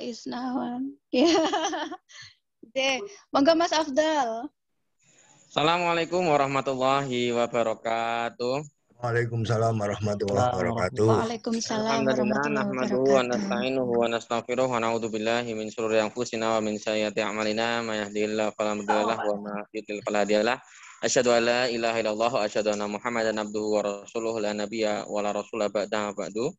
Isnawan. Ya. Deh, monggo Mas Afdal. Assalamualaikum warahmatullahi wabarakatuh. Waalaikumsalam warahmatullahi wabarakatuh. Waalaikumsalam Alhamdulillah warahmatullahi nahmaduhu wa wabarakatuh. nasta'inuhu wa nastaghfiruh wa na'udzu billahi min shururi anfusina wa min sayyiati a'malina may yahdihillahu fala mudilla lahu wa may yudlil fala hadiyalah. Asyhadu an la ilaha illallah wa asyhadu anna Muhammadan abduhu wa rasuluhu la nabiyya wa la rasula ba'du.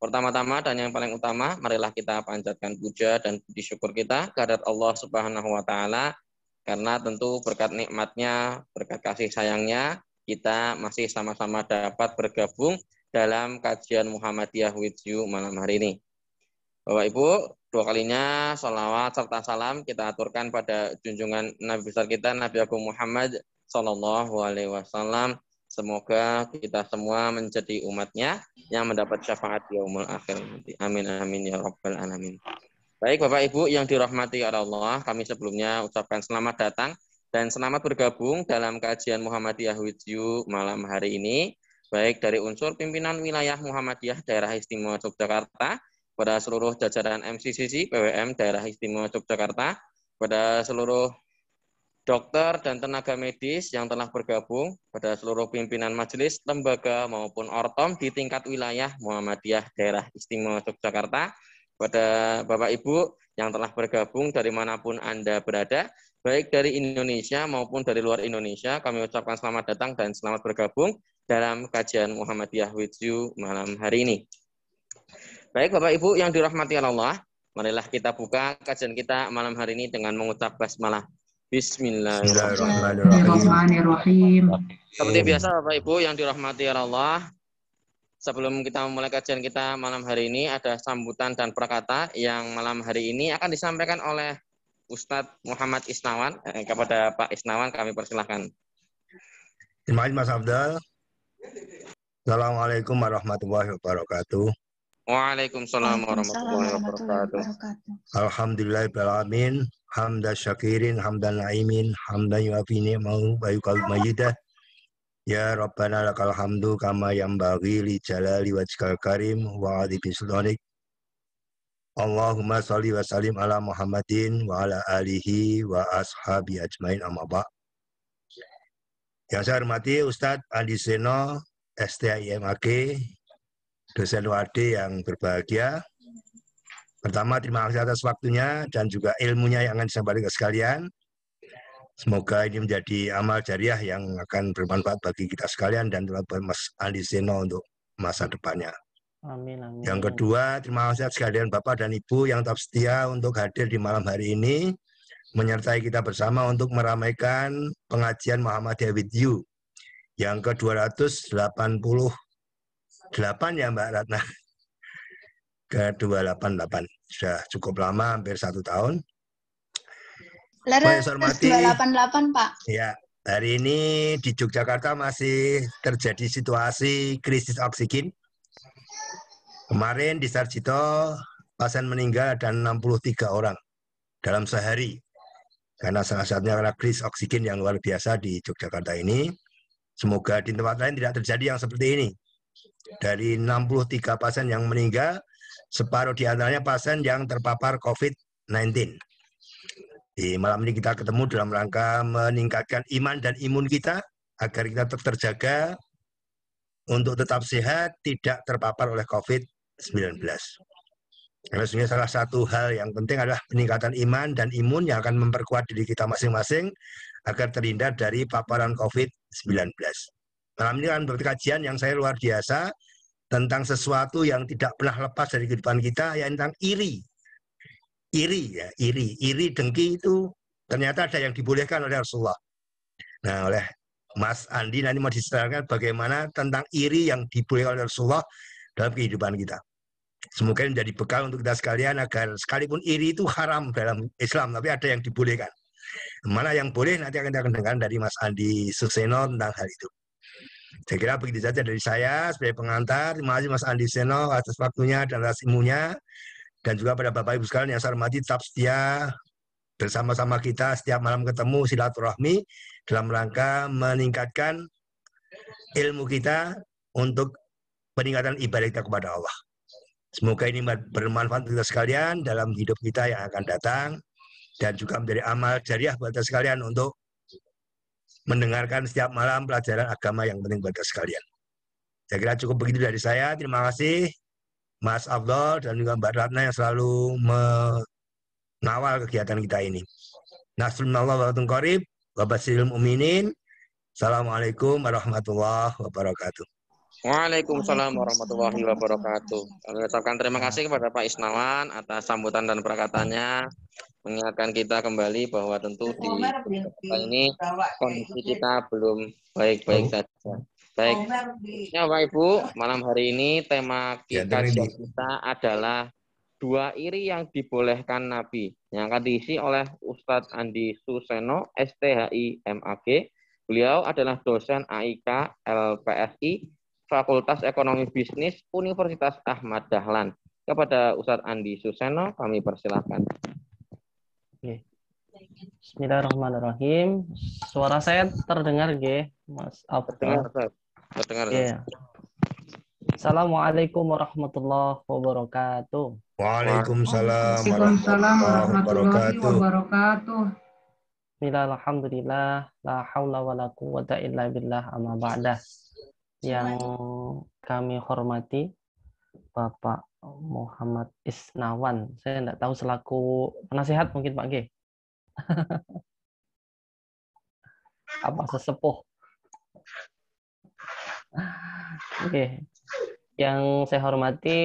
Pertama-tama dan yang paling utama, marilah kita panjatkan puja dan puji syukur kita kehadirat Allah Subhanahu wa taala karena tentu berkat nikmatnya, berkat kasih sayangnya kita masih sama-sama dapat bergabung dalam kajian Muhammadiyah with you malam hari ini. Bapak Ibu, dua kalinya sholawat serta salam kita aturkan pada junjungan Nabi besar kita Nabi Agung Muhammad Sallallahu Alaihi Wasallam. Semoga kita semua menjadi umatnya yang mendapat syafaat yaumul akhir nanti. Amin amin ya rabbal alamin. Baik Bapak Ibu yang dirahmati Allah, kami sebelumnya ucapkan selamat datang dan selamat bergabung dalam kajian Muhammadiyah with you malam hari ini. Baik dari unsur pimpinan wilayah Muhammadiyah Daerah Istimewa Yogyakarta, pada seluruh jajaran MCCC PWM Daerah Istimewa Yogyakarta, pada seluruh dokter dan tenaga medis yang telah bergabung, pada seluruh pimpinan majelis, lembaga maupun ortom di tingkat wilayah Muhammadiyah Daerah Istimewa Yogyakarta, pada Bapak Ibu yang telah bergabung dari manapun Anda berada, baik dari Indonesia maupun dari luar Indonesia, kami ucapkan selamat datang dan selamat bergabung dalam kajian Muhammadiyah with you malam hari ini. Baik Bapak Ibu yang dirahmati Allah, marilah kita buka kajian kita malam hari ini dengan mengucap basmalah. Bismillahirrahmanirrahim. Seperti biasa Bapak Ibu yang dirahmati Allah, sebelum kita memulai kajian kita malam hari ini ada sambutan dan prakata yang malam hari ini akan disampaikan oleh Ustadz Muhammad Isnawan. Kepada Pak Isnawan kami persilahkan. Terima kasih Mas Afdal. Assalamualaikum warahmatullahi wabarakatuh. Waalaikumsalam warahmatullahi wabarakatuh. Alhamdulillahirrahmanirrahim. Hamdan syakirin, hamdan na'imin, hamdan yuafi ni'mahu wa yukawi majidah. Ya Rabbana lakal hamdu kama yambaghi li jalali wajhikal karim wa adhibi sultanik. Allahumma sholli wa sallim ala Muhammadin wa ala alihi wa ashabi ajmain amma ba'. Yang saya hormati Ustadz Andi Seno, STIMAG, dosen WAD yang berbahagia. Pertama, terima kasih atas waktunya dan juga ilmunya yang akan disampaikan ke sekalian. Semoga ini menjadi amal jariah yang akan bermanfaat bagi kita sekalian dan buat Mas Andi Seno untuk masa depannya. Amin, amin. Yang kedua, terima kasih atas sekalian Bapak dan Ibu yang tetap setia untuk hadir di malam hari ini, menyertai kita bersama untuk meramaikan pengajian Muhammadiyah with you yang ke-288 ya Mbak Ratna. Ke-288 sudah cukup lama, hampir 1 tahun. Laras 288 Pak. Ya, hari ini di Yogyakarta masih terjadi situasi krisis oksigen. Kemarin di Sarjito pasien meninggal ada 63 orang dalam sehari. Karena salah satunya karena krisis oksigen yang luar biasa di Yogyakarta ini. Semoga di tempat lain tidak terjadi yang seperti ini. Dari 63 pasien yang meninggal, separuh di antaranya pasien yang terpapar COVID-19. Di malam ini kita ketemu dalam rangka meningkatkan iman dan imun kita agar kita tetap terjaga untuk tetap sehat, tidak terpapar oleh COVID-19. Karena sebenarnya salah satu hal yang penting adalah peningkatan iman dan imun yang akan memperkuat diri kita masing-masing agar terhindar dari paparan COVID-19. Malam ini akan berkajian yang saya luar biasa tentang sesuatu yang tidak pernah lepas dari kehidupan kita, yaitu tentang iri. Iri, dengki itu ternyata ada yang dibolehkan oleh Rasulullah. Nah, oleh Mas Andi nanti mau diceritakan bagaimana tentang iri yang dibolehkan oleh Rasulullah dalam kehidupan kita. Semoga ini menjadi bekal untuk kita sekalian agar sekalipun iri itu haram dalam Islam, tapi ada yang dibolehkan. Mana yang boleh nanti akan kita dengar dari Mas Andi Suseno tentang hal itu. Saya kira begitu saja dari saya sebagai pengantar. Terima kasih Mas Andi Seno atas waktunya dan atas ilmunya. Dan juga pada Bapak Ibu sekalian yang saya hormati, tetap setia bersama-sama kita setiap malam ketemu silaturahmi dalam rangka meningkatkan ilmu kita untuk peningkatan ibadah kita kepada Allah. Semoga ini bermanfaat untuk kita sekalian dalam hidup kita yang akan datang dan juga menjadi amal jariah buat kita sekalian untuk mendengarkan setiap malam pelajaran agama yang penting buat kita sekalian. Saya kira cukup begitu dari saya. Terima kasih Mas Afdol dan juga Mbak Ratna yang selalu mengawal kegiatan kita ini. Nasrullah wa qarib wa basyiril mu'minin. Assalamualaikum warahmatullahi wabarakatuh. Waalaikumsalam warahmatullahi wabarakatuh. Kami ucapkan terima kasih kepada Pak Isnawan atas sambutan dan perkataannya, mengingatkan kita kembali bahwa tentu di Jakarta ini kondisi kita belum baik-baik saja. Baik, ya Bapak Ibu, malam hari ini tema kajian kita adalah 2 iri yang dibolehkan Nabi, yang akan diisi oleh Ustadz Andi Suseno, STHI MAG. Beliau adalah dosen AIK LPSI, Fakultas Ekonomi Bisnis, Universitas Ahmad Dahlan. Kepada Ustadz Andi Suseno, kami persilahkan. Bismillahirrahmanirrahim. Suara saya terdengar, Mas Afdal? Terdengar. Assalamualaikum warahmatullahi wabarakatuh. Waalaikumsalam warahmatullahi wabarakatuh. Alhamdulillah, la haula wa la quwwata illa billah, amma ba'dah. Yang kami hormati Bapak Muhammad Isnawan. Saya tidak tahu selaku penasihat mungkin Pak G. Apa sesepuh. Oke. Yang saya hormati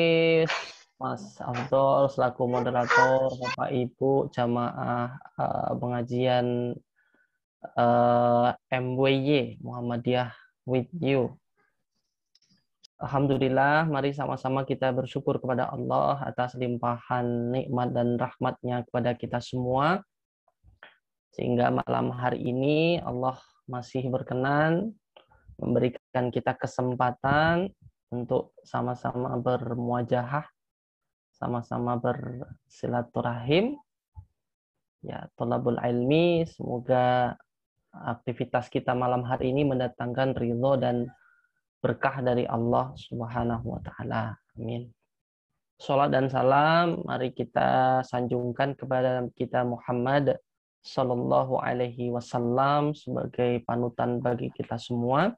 Mas Afdol selaku moderator, Bapak Ibu jamaah pengajian MWY Muhammadiyah with you. Alhamdulillah, mari sama-sama kita bersyukur kepada Allah atas limpahan nikmat dan rahmatnya kepada kita semua. Sehingga malam hari ini Allah masih berkenan memberikan kita kesempatan untuk sama-sama bermuajahah, sama-sama bersilaturahim. Ya, thalabul ilmi, semoga aktivitas kita malam hari ini mendatangkan ridho dan berkah dari Allah Subhanahu wa taala. Amin. Salat dan salam mari kita sanjungkan kepada kita Muhammad sallallahu alaihi wasallam sebagai panutan bagi kita semua.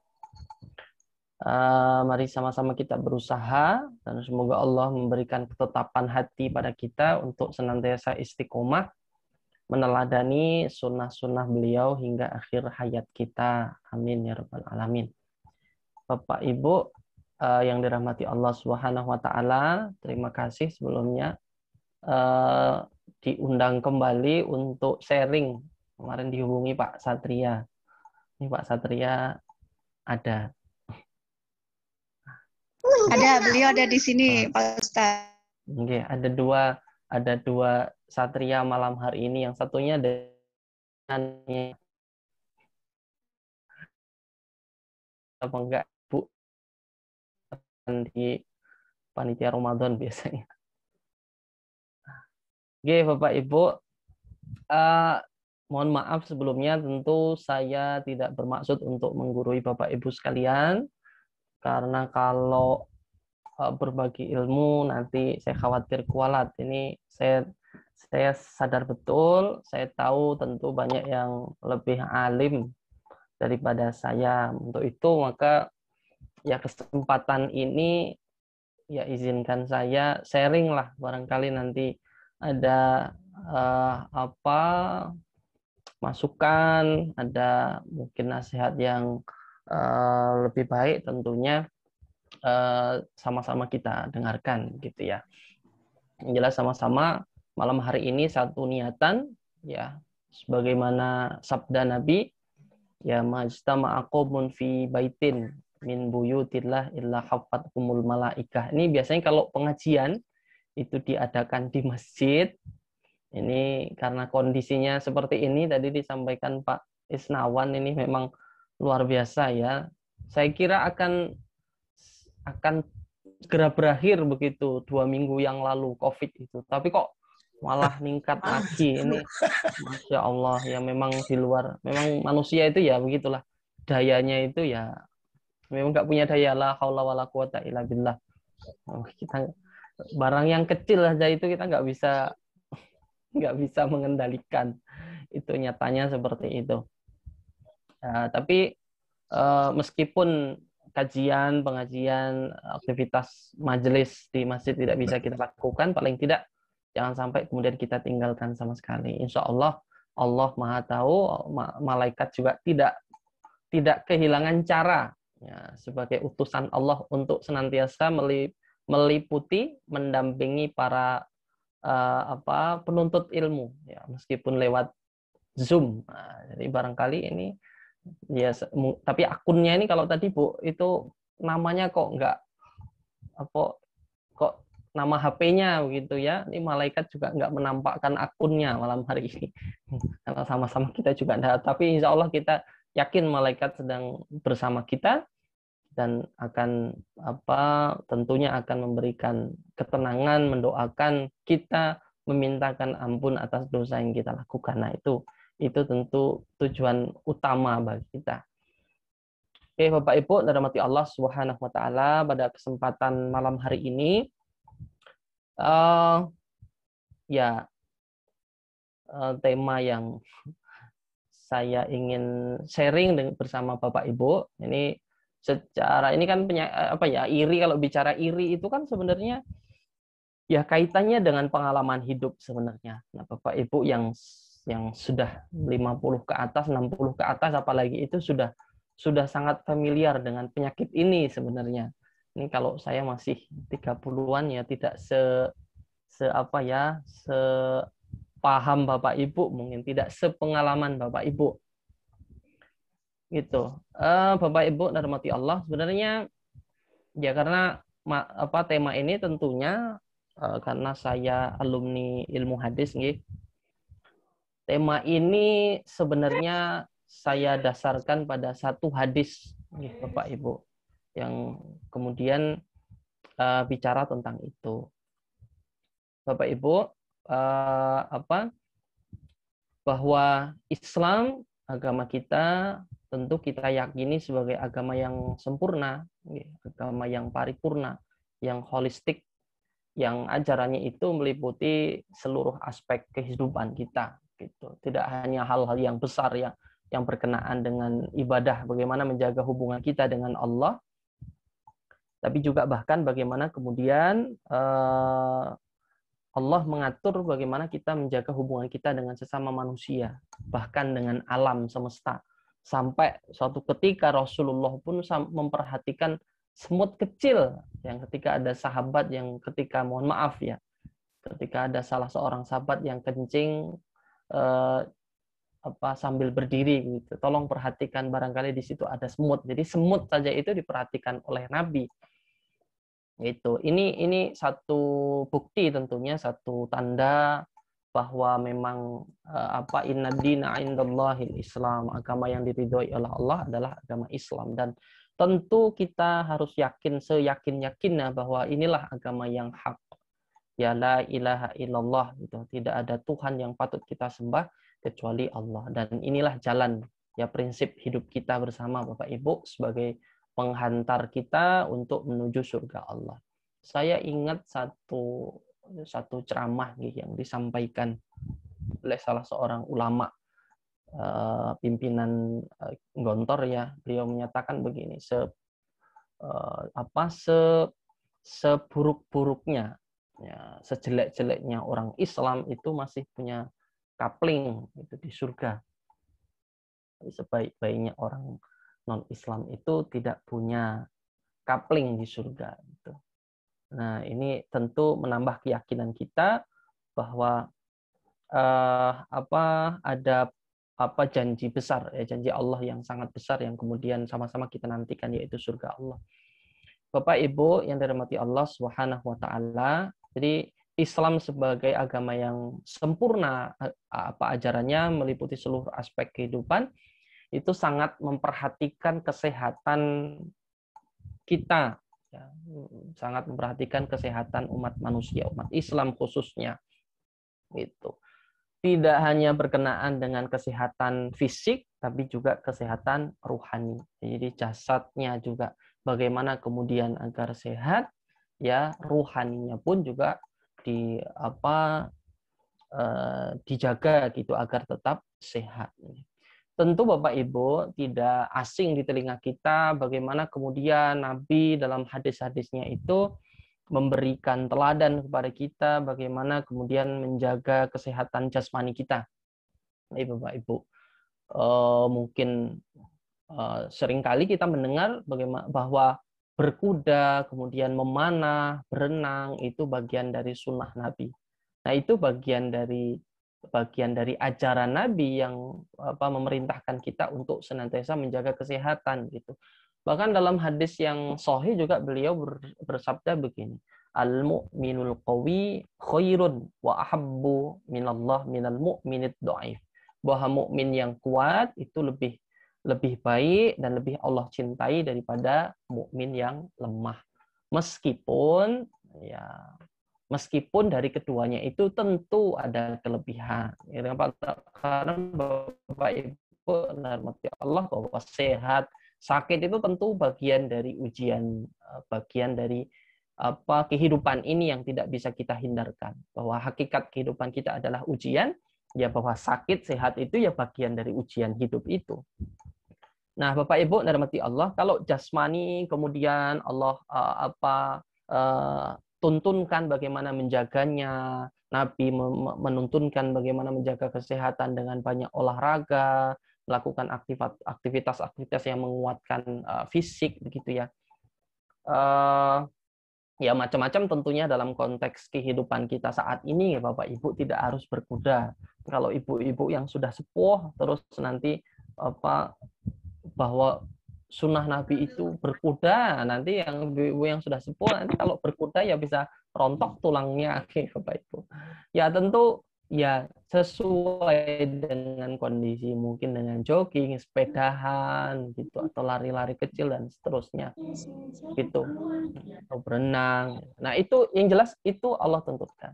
Mari sama-sama kita berusaha dan semoga Allah memberikan ketetapan hati pada kita untuk senantiasa istiqomah meneladani sunnah-sunnah beliau hingga akhir hayat kita. Amin ya rabbal alamin. Bapak Ibu yang dirahmati Allah Subhanahu wa taala, terima kasih sebelumnya diundang kembali untuk sharing. Kemarin dihubungi Pak Satria. Ini Pak Satria ada. Ada, beliau ada di sini, Pak Ustaz. Oke, ada dua Satria malam hari ini. Yang satunya dengan apa enggak Bu di panitia Ramadan biasanya. Oke, Bapak Ibu, mohon maaf sebelumnya, tentu saya tidak bermaksud untuk menggurui Bapak Ibu sekalian, karena kalau berbagi ilmu nanti saya khawatir kualat. Ini saya sadar betul, saya tahu tentu banyak yang lebih alim daripada saya. Untuk itu maka ya kesempatan ini ya izinkan saya sharing lah, barangkali nanti ada masukan, ada mungkin nasihat yang lebih baik, tentunya sama-sama kita dengarkan gitu ya. Yang jelas sama-sama malam hari ini satu niatan ya, sebagaimana sabda Nabi ya, majtama'a qaumun fi baitin min buyutillah illa haffathumul malaikah. Ini biasanya kalau pengajian itu diadakan di masjid. Ini karena kondisinya seperti ini tadi disampaikan Pak Isnawan, ini memang luar biasa ya. Saya kira akan segera berakhir begitu 2 minggu yang lalu COVID itu. Tapi kok malah meningkat lagi ini. Masya Allah ya, memang di luar, memang manusia itu ya begitulah. Dayanya itu ya memang nggak punya daya, la haula wala quwata illa billah. Kita barang yang kecil saja itu kita nggak bisa mengendalikan. Itu nyatanya seperti itu. Tapi meskipun kajian, pengajian, aktivitas majelis di masjid tidak bisa kita lakukan, paling tidak jangan sampai kemudian kita tinggalkan sama sekali. Insya Allah, Allah Maha Tahu, malaikat juga tidak kehilangan cara ya, sebagai utusan Allah untuk senantiasa meliputi, mendampingi para penuntut ilmu, ya, meskipun lewat Zoom. Nah, jadi barangkali ini ya, tapi akunnya ini kalau tadi Bu itu namanya kok nama HP-nya begitu ya. Ini malaikat juga nggak menampakkan akunnya malam hari ini. Karena sama-sama kita juga ada. Tapi insya Allah kita yakin malaikat sedang bersama kita dan akan tentunya akan memberikan ketenangan, mendoakan kita, memintakan ampun atas dosa yang kita lakukan. Nah, itu tentu tujuan utama bagi kita. Oke, Bapak Ibu, dirahmati Allah Subhanahu wa taala, pada kesempatan malam hari ini tema yang saya ingin sharing bersama Bapak Ibu ini secara ini kan iri. Kalau bicara iri itu kan sebenarnya ya kaitannya dengan pengalaman hidup sebenarnya. Nah, Bapak Ibu yang sudah 50 ke atas, 60 ke atas apalagi itu sudah sangat familiar dengan penyakit ini sebenarnya. Ini kalau saya masih 30-an ya tidak sepaham Bapak Ibu, mungkin tidak sepengalaman Bapak Ibu. Gitu. Bapak Ibu dirahmati Allah, sebenarnya ya karena tema ini tentunya karena saya alumni ilmu hadis nggih. Tema ini sebenarnya saya dasarkan pada satu hadis, Bapak Ibu, yang kemudian bicara tentang itu. Bapak Ibu, bahwa Islam, agama kita, tentu kita yakini sebagai agama yang sempurna, agama yang paripurna, yang holistik, yang ajarannya itu meliputi seluruh aspek kehidupan kita. Gitu. Tidak hanya hal-hal yang besar yang berkenaan dengan ibadah, bagaimana menjaga hubungan kita dengan Allah, tapi juga bahkan bagaimana kemudian Allah mengatur bagaimana kita menjaga hubungan kita dengan sesama manusia, bahkan dengan alam semesta. Sampai suatu ketika Rasulullah pun memperhatikan semut kecil yang ketika ada sahabat yang ketika mohon maaf ya, ketika ada salah seorang sahabat yang kencing sambil berdiri gitu. Tolong perhatikan, barangkali di situ ada semut. Jadi semut saja itu diperhatikan oleh Nabi. Gitu. Ini satu bukti tentunya, satu tanda bahwa memang inna dina indallahil Islam, agama yang diridhoi oleh Allah adalah agama Islam, dan tentu kita harus yakin seyakin-yakinnya bahwa inilah agama yang hak. Ya la ilaha illallah, gitu. Tidak ada Tuhan yang patut kita sembah kecuali Allah, dan inilah jalan ya, prinsip hidup kita bersama Bapak Ibu sebagai penghantar kita untuk menuju surga Allah. Saya ingat satu ceramah yang disampaikan oleh salah seorang ulama, pimpinan Gontor ya. Beliau menyatakan begini, seburuk-buruknya ya, sejelek-jeleknya orang Islam itu masih punya kapling itu di surga. Sebaik-baiknya orang non-Islam itu tidak punya kapling di surga. Gitu. Nah, ini tentu menambah keyakinan kita bahwa ada janji besar ya, janji Allah yang sangat besar yang kemudian sama-sama kita nantikan, yaitu surga Allah. Bapak Ibu yang dirahmati Allah Subhanahu wa taala, jadi Islam sebagai agama yang sempurna, ajarannya meliputi seluruh aspek kehidupan, itu sangat memperhatikan kesehatan kita, ya, sangat memperhatikan kesehatan umat manusia, umat Islam khususnya. Gitu. Tidak hanya berkenaan dengan kesehatan fisik, tapi juga kesehatan ruhani. Jadi jasadnya juga bagaimana kemudian agar sehat, ya ruhaninya pun juga dijaga gitu agar tetap sehat. Tentu Bapak Ibu tidak asing di telinga kita bagaimana kemudian Nabi dalam hadis-hadisnya itu memberikan teladan kepada kita bagaimana kemudian menjaga kesehatan jasmani kita. Bapak Ibu, mungkin seringkali kita mendengar bagaimana bahwa berkuda, kemudian memanah, berenang itu bagian dari sunnah Nabi. Nah, itu bagian dari ajaran Nabi yang memerintahkan kita untuk senantiasa menjaga kesehatan gitu. Bahkan dalam hadis yang sahih juga beliau bersabda begini, al-mu'minul qawi khairun wa ahabbu minallah minal mu'minid dhaif. Bahwa mukmin yang kuat itu lebih baik dan lebih Allah cintai daripada mukmin yang lemah. Meskipun dari keduanya itu tentu ada kelebihan. Karena Bapak Ibu rahmati Allah bahwa sehat, sakit itu tentu bagian dari ujian, bagian dari kehidupan ini yang tidak bisa kita hindarkan. Bahwa hakikat kehidupan kita adalah ujian, ya bahwa sakit, sehat itu ya bagian dari ujian hidup itu. Nah, Bapak Ibu rahmati Allah, kalau jasmani kemudian Allah tuntunkan bagaimana menjaganya, Nabi menuntunkan bagaimana menjaga kesehatan dengan banyak olahraga, melakukan aktivitas-aktivitas yang menguatkan fisik, begitu ya. Ya macam-macam tentunya dalam konteks kehidupan kita saat ini, Bapak Ibu tidak harus berkuda. Kalau ibu-ibu yang sudah sepuh terus nanti bahwa sunnah Nabi itu berkuda, nanti yang ibu yang sudah sepuh nanti kalau berkuda ya bisa rontok tulangnya, Bapak Ibu. Ya tentu ya sesuai dengan kondisi, mungkin dengan jogging, sepedahan gitu atau lari-lari kecil dan seterusnya. Gitu. Atau berenang. Nah, itu yang jelas itu Allah tentukan.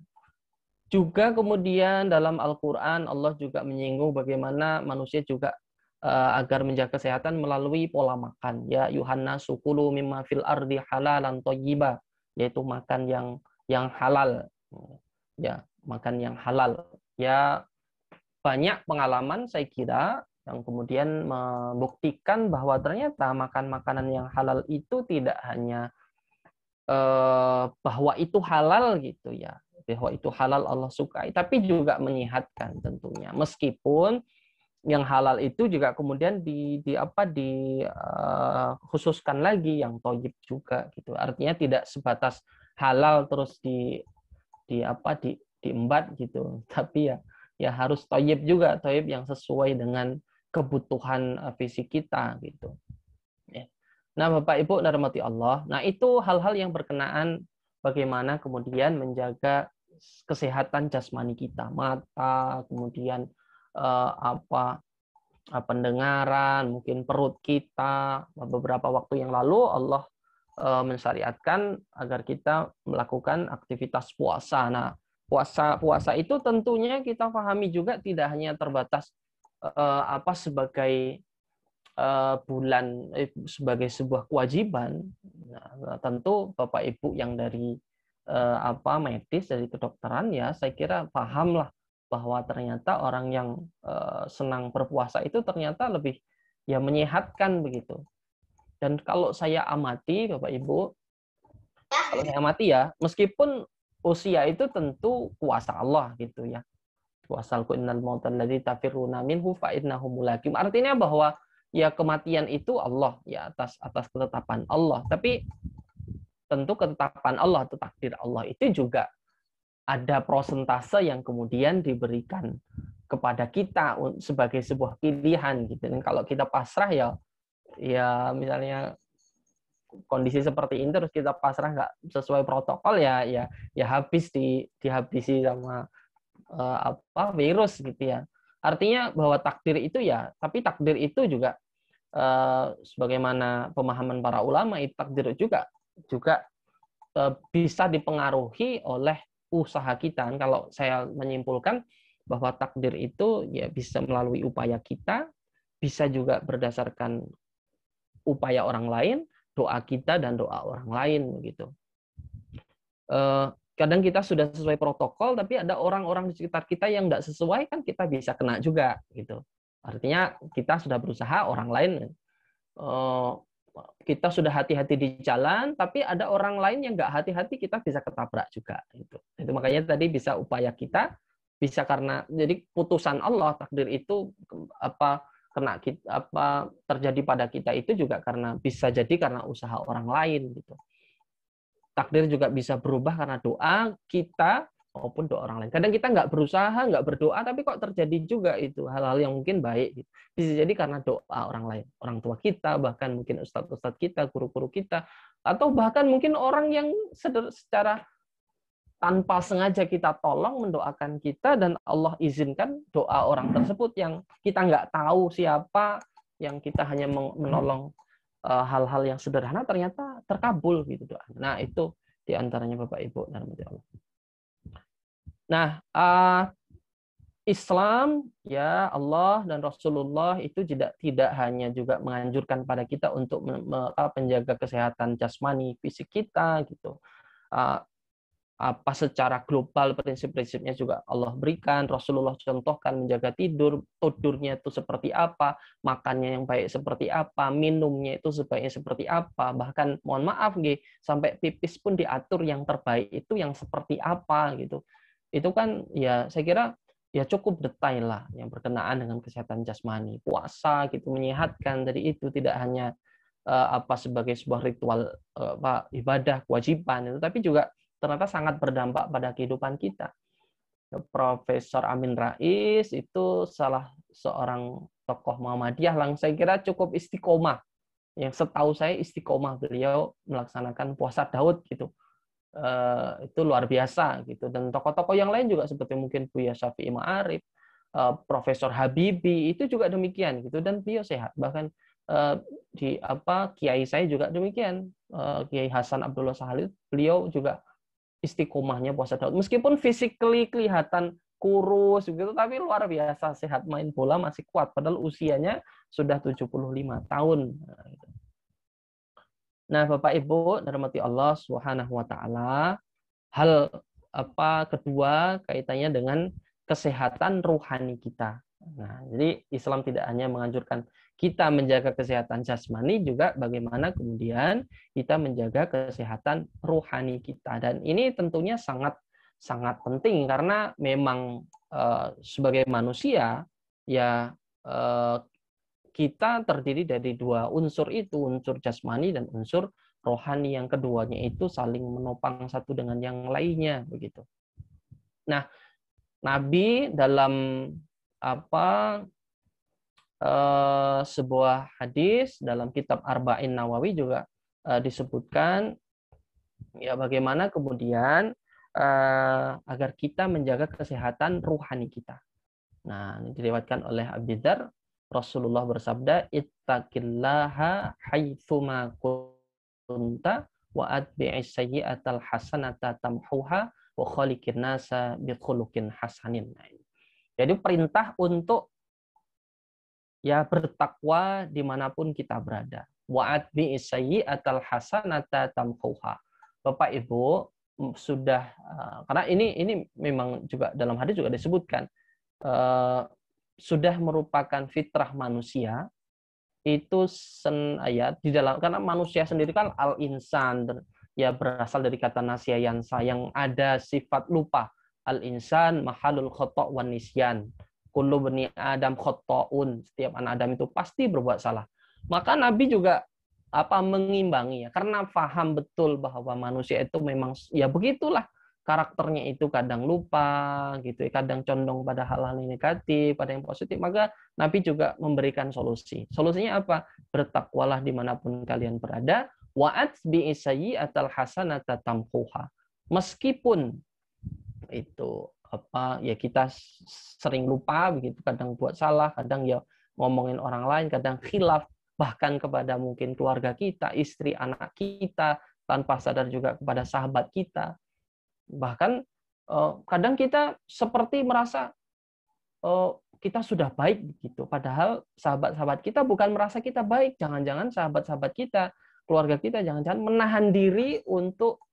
Juga kemudian dalam Al-Qur'an Allah juga menyinggung bagaimana manusia juga agar menjaga kesehatan melalui pola makan. Ya Yuhanna sukulu mimma fil ardi halalan thayyiba, yaitu makan yang halal. Ya, makan yang halal. Ya, banyak pengalaman saya kira yang kemudian membuktikan bahwa ternyata makan makanan yang halal itu tidak hanya bahwa itu halal gitu ya. Bahwa itu halal Allah sukai, tapi juga menyehatkan tentunya. Meskipun yang halal itu juga kemudian khususkan lagi yang thayyib juga gitu. Artinya tidak sebatas halal terus diembat gitu. Tapi ya harus thayyib juga, thayyib yang sesuai dengan kebutuhan fisik kita gitu. Nah, Bapak Ibu rahmati Allah. Nah, itu hal-hal yang berkenaan bagaimana kemudian menjaga kesehatan jasmani kita, mata, kemudian pendengaran, mungkin perut kita. Beberapa waktu yang lalu Allah mensyariatkan agar kita melakukan aktivitas puasa. Nah, puasa itu tentunya kita pahami juga tidak hanya terbatas sebagai bulan sebagai sebuah kewajiban. Nah, tentu Bapak Ibu yang dari medis, dari kedokteran ya saya kira pahamlah bahwa ternyata orang yang senang berpuasa itu ternyata lebih ya menyehatkan begitu. Dan kalau saya amati Bapak Ibu, kalau saya amati ya, meskipun usia itu tentu kuasa Allah gitu ya. Kuasa innal mautal ladzi tafirruna minhu fa innahu mulaqikum. Artinya bahwa ya kematian itu Allah ya atas ketetapan Allah. Tapi tentu ketetapan Allah atau takdir Allah itu juga ada prosentase yang kemudian diberikan kepada kita sebagai sebuah pilihan gitu. Dan kalau kita pasrah ya misalnya kondisi seperti ini terus kita pasrah nggak sesuai protokol ya habis dihabisi sama virus gitu ya. Artinya bahwa takdir itu ya, tapi takdir itu juga sebagaimana pemahaman para ulama, itu takdir juga bisa dipengaruhi oleh usaha kita. Kalau saya menyimpulkan bahwa takdir itu ya bisa melalui upaya kita, bisa juga berdasarkan upaya orang lain, doa kita dan doa orang lain begitu. kadang kita sudah sesuai protokol, tapi ada orang-orang di sekitar kita yang nggak sesuai, kan kita bisa kena juga gitu. Artinya kita sudah berusaha, orang lain kita sudah hati-hati di jalan, tapi ada orang lain yang nggak hati-hati, kita bisa ketabrak juga. Itu makanya tadi bisa upaya kita, bisa karena jadi putusan Allah, takdir itu terjadi pada kita itu juga karena bisa jadi karena usaha orang lain gitu. Takdir juga bisa berubah karena doa kita maupun doa orang lain. Kadang kita nggak berusaha, nggak berdoa, tapi kok terjadi juga itu hal-hal yang mungkin baik. Gitu. Bisa jadi karena doa orang lain, orang tua kita, bahkan mungkin ustadz-ustadz kita, guru-guru kita, atau bahkan mungkin orang yang secara tanpa sengaja kita tolong mendoakan kita, dan Allah izinkan doa orang tersebut yang kita nggak tahu siapa, yang kita hanya menolong hal-hal yang sederhana ternyata terkabul gitu doa. Nah, itu diantaranya Bapak Ibu dan Allah. Nah, Islam ya Allah dan Rasulullah itu tidak hanya juga menganjurkan pada kita untuk menjaga kesehatan jasmani fisik kita gitu. Secara global prinsip-prinsipnya juga Allah berikan, Rasulullah contohkan menjaga tidurnya itu seperti apa, makannya yang baik seperti apa, minumnya itu sebaiknya seperti apa, bahkan mohon maaf sampai pipis pun diatur yang terbaik itu yang seperti apa gitu. Itu kan ya saya kira ya cukup detail lah yang berkenaan dengan kesehatan jasmani. Puasa gitu menyehatkan, dari itu tidak hanya sebagai sebuah ritual ibadah kewajiban itu, tapi juga ternyata sangat berdampak pada kehidupan kita. Profesor Amin Rais itu salah seorang tokoh Muhammadiyah yang saya kira cukup istiqomah. Yang setahu saya istiqomah beliau melaksanakan puasa Daud gitu. Itu luar biasa gitu. Dan tokoh-tokoh yang lain juga seperti mungkin Buya Syafi'i Ma'arif, Profesor Habibie itu juga demikian gitu, dan beliau sehat. Bahkan kiai saya juga demikian, Kiai Hasan Abdullah Sahali, beliau juga istiqomahnya puasa Daud. Meskipun physically kelihatan kurus gitu, tapi luar biasa sehat, main bola masih kuat padahal usianya sudah 75 tahun. Nah, Bapak Ibu dirahmati Allah Subhanahu wa taala, hal kedua kaitannya dengan kesehatan ruhani kita. Nah, jadi Islam tidak hanya menganjurkan kita menjaga kesehatan jasmani, juga bagaimana kemudian kita menjaga kesehatan ruhani kita. Dan ini tentunya sangat penting karena memang sebagai manusia ya kita terdiri dari dua unsur itu, unsur jasmani dan unsur rohani, yang keduanya itu saling menopang satu dengan yang lainnya begitu. Nah, Nabi dalam sebuah hadis dalam kitab Arba'in Nawawi juga disebutkan ya bagaimana kemudian agar kita menjaga kesehatan ruhani kita. Nah, ini diriwayatkan oleh Abi Dzar, Rasulullah bersabda, ittaqillaha haitsuma kunta wa atbi'is sayyi'atal hasanata tamhuha wa khaliqin nasa bi khuluqin hasanin. Jadi perintah untuk ya bertakwa dimanapun kita berada. Wa atbi'is sayyi'atal hasanata tamhuha. Bapak Ibu sudah karena ini memang juga dalam hadis juga disebutkan sudah merupakan fitrah manusia itu di dalam, karena manusia sendiri kan al-insan ya berasal dari kata nasya yansa, yang ada sifat lupa. Al-insan mahalul khata' wan nisyan. Kullu bani Adam khata'un. Setiap anak Adam itu pasti berbuat salah. Maka Nabi juga mengimbangi ya, karena paham betul bahwa manusia itu memang ya begitulah karakternya, itu kadang lupa gitu, kadang condong pada hal-hal yang negatif, pada yang positif. Maka Nabi juga memberikan solusi. Solusinya apa? Bertakwalah dimanapun kalian berada. Wa'at bi'isayyi'atal hasanata tamhuha. Meskipun itu ya kita sering lupa begitu, kadang buat salah, kadang ya ngomongin orang lain, kadang khilaf bahkan kepada mungkin keluarga kita, istri, anak kita, tanpa sadar juga kepada sahabat kita. Bahkan kadang kita seperti merasa kita sudah baik begitu, padahal sahabat-sahabat kita bukan merasa kita baik. Jangan-jangan sahabat-sahabat kita, keluarga kita, jangan-jangan menahan diri untuk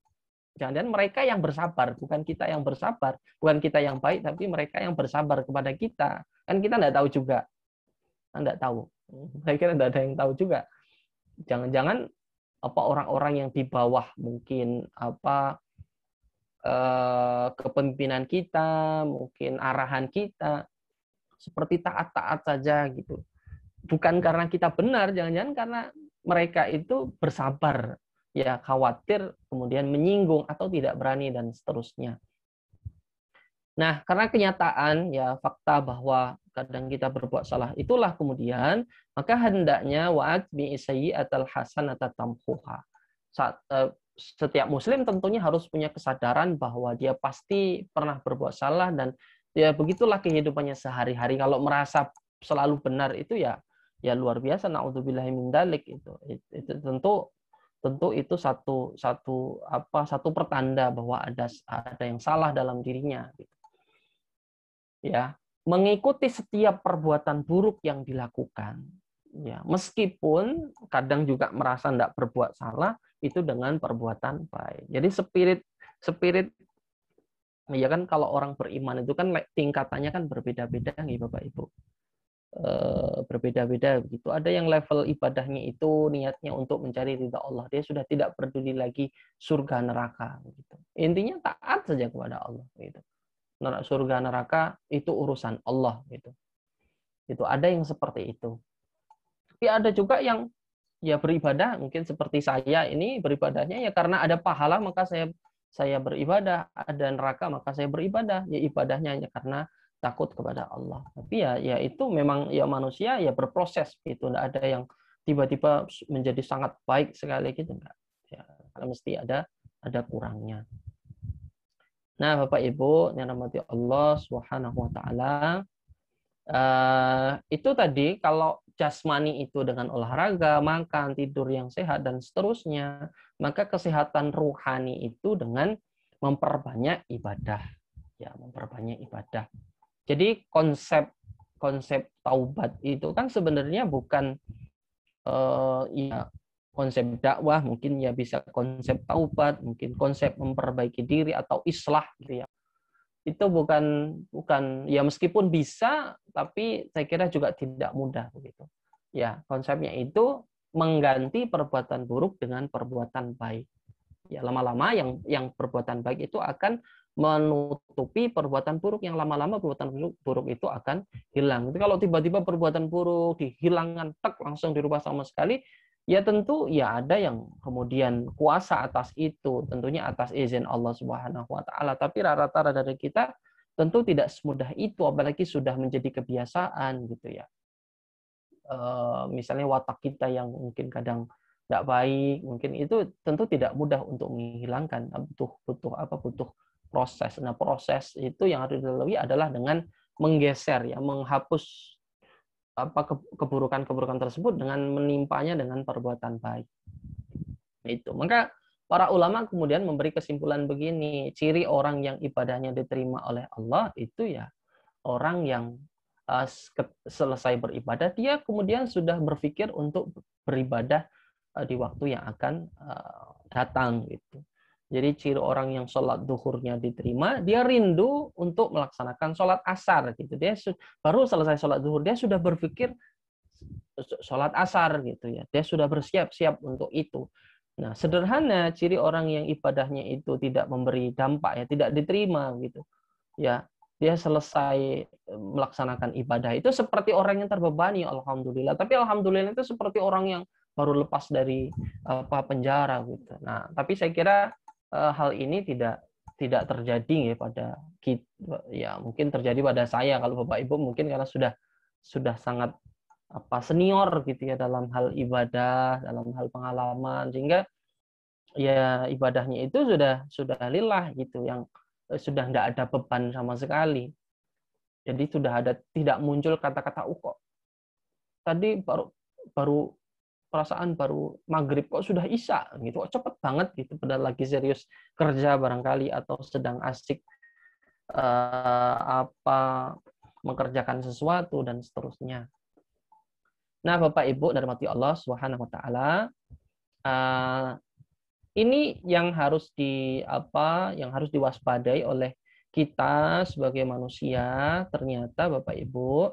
Jangan-jangan mereka yang bersabar, bukan kita yang bersabar, bukan kita yang baik, tapi mereka yang bersabar kepada kita. Kan kita nggak tahu juga, nggak tahu. Saya kira nggak ada yang tahu juga. Jangan-jangan apa orang-orang yang di bawah mungkin apa kepemimpinan kita, mungkin arahan kita seperti taat-taat saja gitu. Bukan karena kita benar, jangan-jangan karena mereka itu bersabar, ya khawatir kemudian menyinggung atau tidak berani dan seterusnya. Nah, karena kenyataan ya fakta bahwa kadang kita berbuat salah, itulah kemudian maka hendaknya wa'atbi sayyi'atal hasanata tamhuha. Setiap muslim tentunya harus punya kesadaran bahwa dia pasti pernah berbuat salah dan ya begitulah kehidupannya sehari-hari. Kalau merasa selalu benar itu ya luar biasa, naudzubillahi min dzalik itu tentu itu satu pertanda bahwa ada yang salah dalam dirinya gitu. Ya, mengikuti setiap perbuatan buruk yang dilakukan. Ya, meskipun kadang juga merasa tidak berbuat salah itu dengan perbuatan baik. Jadi spirit ya kan kalau orang beriman itu kan tingkatannya kan berbeda-beda nih Bapak Ibu. Berbeda-beda begitu. Ada yang level ibadahnya itu niatnya untuk mencari ridha Allah. Dia sudah tidak peduli lagi surga neraka begitu. Intinya taat saja kepada Allah gitu. Surga neraka itu urusan Allah gitu. Itu ada yang seperti itu. Tapi ada juga yang ya beribadah mungkin seperti saya ini beribadahnya ya karena ada pahala maka saya beribadah, ada neraka maka saya beribadah. Ya ibadahnya hanya karena takut kepada Allah. Tapi ya itu memang ya manusia ya berproses gitu. Tidak ada yang tiba-tiba menjadi sangat baik sekali gitu enggak. Ya, mesti ada kurangnya. Nah, Bapak Ibu yang dirahmati Allah Subhanahu wa taala, itu tadi kalau jasmani itu dengan olahraga, makan, tidur yang sehat dan seterusnya, maka kesehatan ruhani itu dengan memperbanyak ibadah. Ya, memperbanyak ibadah. Jadi konsep taubat itu kan sebenarnya bukan ya konsep dakwah, mungkin ya bisa konsep taubat, mungkin konsep memperbaiki diri atau islah gitu ya. Itu bukan ya meskipun bisa tapi saya kira juga tidak mudah begitu. Ya, konsepnya itu mengganti perbuatan buruk dengan perbuatan baik. Ya, lama-lama yang perbuatan baik itu akan menutupi perbuatan buruk, yang lama-lama perbuatan buruk itu akan hilang. Jadi kalau tiba-tiba perbuatan buruk dihilangkan tak langsung dirubah sama sekali, ya tentu ya ada yang kemudian kuasa atas itu, tentunya atas izin Allah Subhanahu wa taala. Tapi rata-rata dari kita tentu tidak semudah itu, apalagi sudah menjadi kebiasaan gitu ya. Misalnya watak kita yang mungkin kadang tidak baik, mungkin itu tentu tidak mudah untuk menghilangkan, butuh proses. Nah, proses itu yang harus dilalui adalah dengan menggeser ya, menghapus keburukan-keburukan tersebut dengan menimpanya dengan perbuatan baik. Itu. Maka para ulama kemudian memberi kesimpulan begini, ciri orang yang ibadahnya diterima oleh Allah itu ya orang yang selesai beribadah dia kemudian sudah berpikir untuk beribadah di waktu yang akan datang gitu. Jadi ciri orang yang sholat duhurnya diterima, dia rindu untuk melaksanakan sholat asar gitu. Dia baru selesai sholat duhur, dia sudah berpikir sholat asar gitu ya. Dia sudah bersiap-siap untuk itu. Nah, sederhana ciri orang yang ibadahnya itu tidak memberi dampak ya, tidak diterima gitu. Ya, dia selesai melaksanakan ibadah itu seperti orang yang terbebani, alhamdulillah. Tapi alhamdulillah itu seperti orang yang baru lepas dari penjara gitu. Nah, tapi saya kira hal ini tidak terjadi ya pada kita, ya mungkin terjadi pada saya. Kalau Bapak Ibu mungkin karena sudah sangat senior gitu ya dalam hal ibadah, dalam hal pengalaman, sehingga ya ibadahnya itu sudah lillah gitu, yang sudah tidak ada beban sama sekali. Jadi sudah tidak muncul kata-kata kok tadi baru perasaan baru maghrib kok sudah isya gitu, kok cepet banget gitu, padahal lagi serius kerja barangkali atau sedang asik mengerjakan sesuatu dan seterusnya. Nah, Bapak Ibu dirahmati Allah Subhanahu wa taala, Ini yang harus yang harus diwaspadai oleh kita sebagai manusia. Ternyata Bapak Ibu,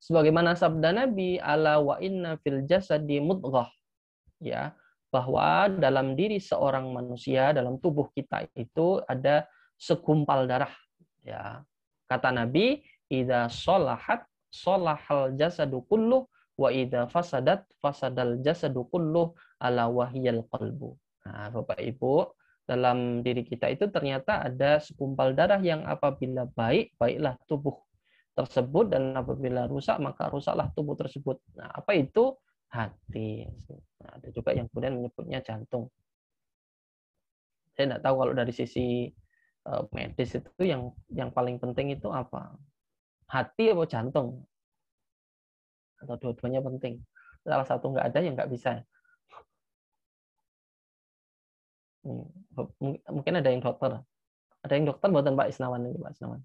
sebagaimana sabda Nabi, ala wa inna fil jasadi mudghah, ya, bahwa dalam diri seorang manusia, dalam tubuh kita itu ada segumpal darah, ya. Kata Nabi, idza sholahat sholahal jasadu kulluh wa idza fasadat fasadal jasadu kulluh ala wahiyal qalbu. Nah, Bapak Ibu, dalam diri kita itu ternyata ada segumpal darah yang apabila baik, baiklah tubuh tersebut, dan apabila rusak, maka rusaklah tubuh tersebut. Nah, apa itu? Hati. Nah, ada juga yang kemudian menyebutnya jantung. Saya tidak tahu kalau dari sisi medis itu yang paling penting itu apa? Hati atau jantung? Atau dua-duanya penting? Salah satu nggak ada, ya nggak bisa. Mungkin ada yang dokter. Ada yang dokter buatan Pak Isnawan ini, Pak Isnawan.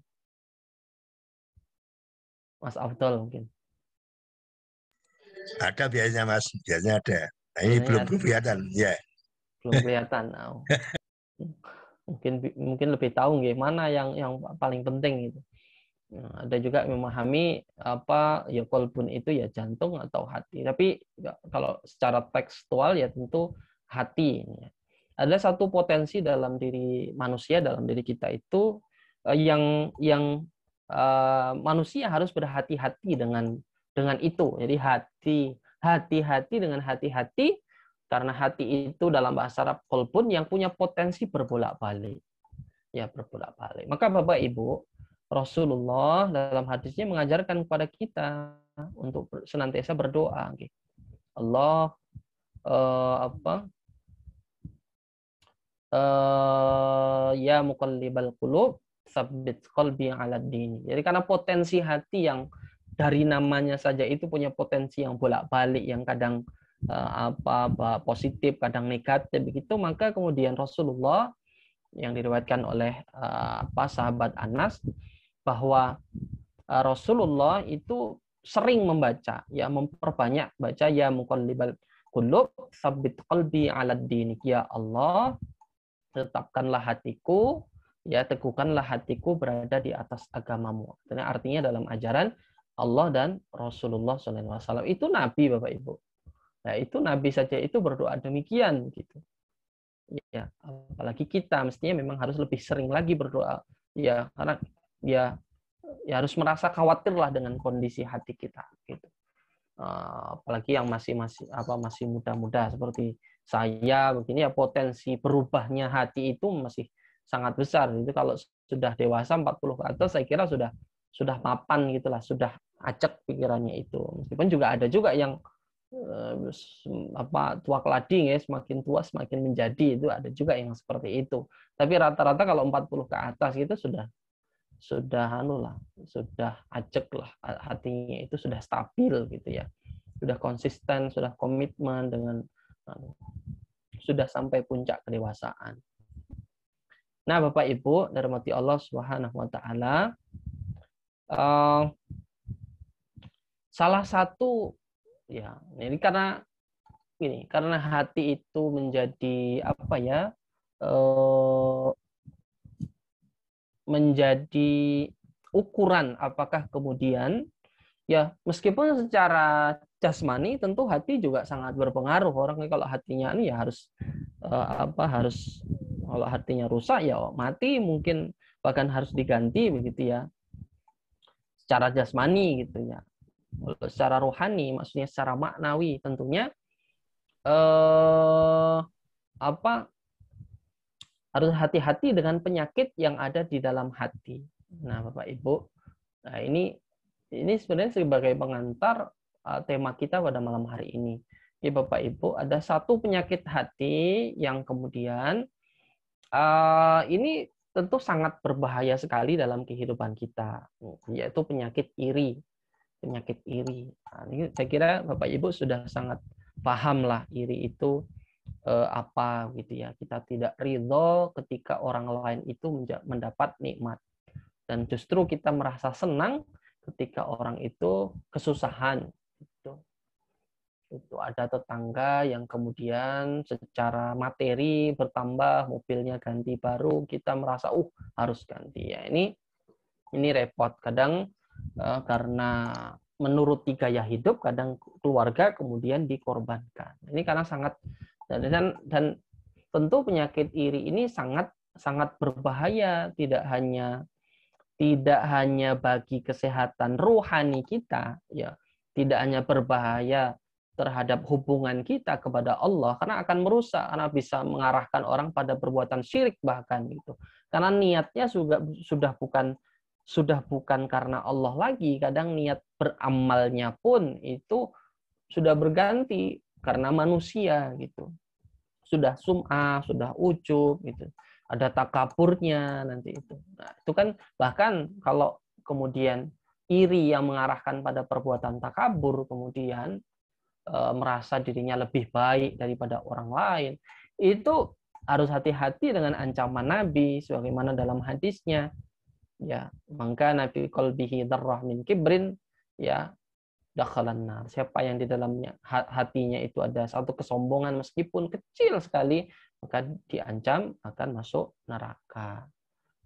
Mas Afdol mungkin. Ada biasanya Mas, biasanya ada. Nah, ini belum kelihatan, ya. Belum kelihatan. Oh. Mungkin lebih tahu gimana yang paling penting itu. Nah, ada juga memahami apa ya kolbun itu ya jantung atau hati. Tapi ya, kalau secara tekstual ya tentu hati. Ada satu potensi dalam diri manusia, dalam diri kita itu yang manusia harus berhati-hati dengan itu. Jadi hati-hati dengan hati-hati, karena hati itu dalam bahasa Arab kolbun yang punya potensi berbolak-balik. Ya, berbolak-balik. Maka Bapak Ibu, Rasulullah dalam hadisnya mengajarkan kepada kita untuk senantiasa berdoa. Allah ya muqallibal qulub tsabbit qalbi 'ala din. Jadi karena potensi hati yang dari namanya saja itu punya potensi yang bolak-balik, yang kadang positif, kadang negatif begitu, maka kemudian Rasulullah yang diriwayatkan oleh sahabat Anas bahwa Rasulullah itu sering membaca, ya, memperbanyak baca ya muqallibal qulub tsabbit qalbi 'ala dinik, ya Allah tetapkanlah hatiku, ya teguhkanlah hatiku berada di atas agamamu. Artinya dalam ajaran Allah dan Rasulullah SAW. Itu Nabi, Bapak Ibu. Nah, itu Nabi saja itu berdoa demikian gitu. Ya, apalagi kita mestinya memang harus lebih sering lagi berdoa, ya, karena ya harus merasa khawatirlah dengan kondisi hati kita gitu. Apalagi yang masih muda-muda seperti saya begini, ya potensi berubahnya hati itu masih sangat besar. Itu kalau sudah dewasa 40 ke atas saya kira sudah mapan gitulah, sudah acak pikirannya itu. Meskipun juga ada juga yang tua keladi, ya, semakin tua semakin menjadi, itu ada juga yang seperti itu. Tapi rata-rata kalau 40 ke atas itu sudah acek lah, hatinya itu sudah stabil gitu ya, sudah konsisten, sudah komitmen dengan sudah sampai puncak kedewasaan. Nah, Bapak Ibu dirahmati Allah Subhanahu wa taala, salah satu ya ini karena hati itu menjadi menjadi ukuran apakah kemudian, ya, meskipun secara jasmani tentu hati juga sangat berpengaruh. Orang kalau hatinya ini ya harus kalau hatinya rusak ya mati, mungkin bahkan harus diganti begitu ya. Secara jasmani gitu ya. Secara rohani, maksudnya secara maknawi tentunya harus hati-hati dengan penyakit yang ada di dalam hati. Nah, Bapak Ibu, nah ini sebenarnya sebagai pengantar tema kita pada malam hari ini. Ya, Bapak Ibu, ada satu penyakit hati yang kemudian ini tentu sangat berbahaya sekali dalam kehidupan kita, yaitu penyakit iri. Penyakit iri. Nah, ini saya kira Bapak Ibu sudah sangat paham lah iri itu apa gitu ya. Kita tidak ridho ketika orang lain itu mendapat nikmat, dan justru kita merasa senang ketika orang itu kesusahan gitu. Itu ada tetangga yang kemudian secara materi bertambah, mobilnya ganti baru, kita merasa harus ganti ya. Ini repot. Kadang karena menuruti gaya hidup, kadang keluarga kemudian dikorbankan. Ini karena sangat dan tentu penyakit iri ini sangat sangat berbahaya, tidak hanya bagi kesehatan rohani kita, ya, tidak hanya berbahaya terhadap hubungan kita kepada Allah, karena akan merusak, karena bisa mengarahkan orang pada perbuatan syirik bahkan gitu. Karena niatnya sudah bukan karena Allah lagi, kadang niat beramalnya pun itu sudah berganti karena manusia gitu. Sudah sum'ah, sudah ujub gitu. Ada takaburnya nanti itu. Nah, itu kan bahkan kalau kemudian iri yang mengarahkan pada perbuatan takabur, kemudian merasa dirinya lebih baik daripada orang lain, itu harus hati-hati dengan ancaman Nabi sebagaimana dalam hadisnya, ya, maka Nabi qalbihi dzarrah min kibrin, ya, dakhalan nar. Siapa yang di dalamnya hatinya itu ada satu kesombongan meskipun kecil sekali, maka diancam akan masuk neraka.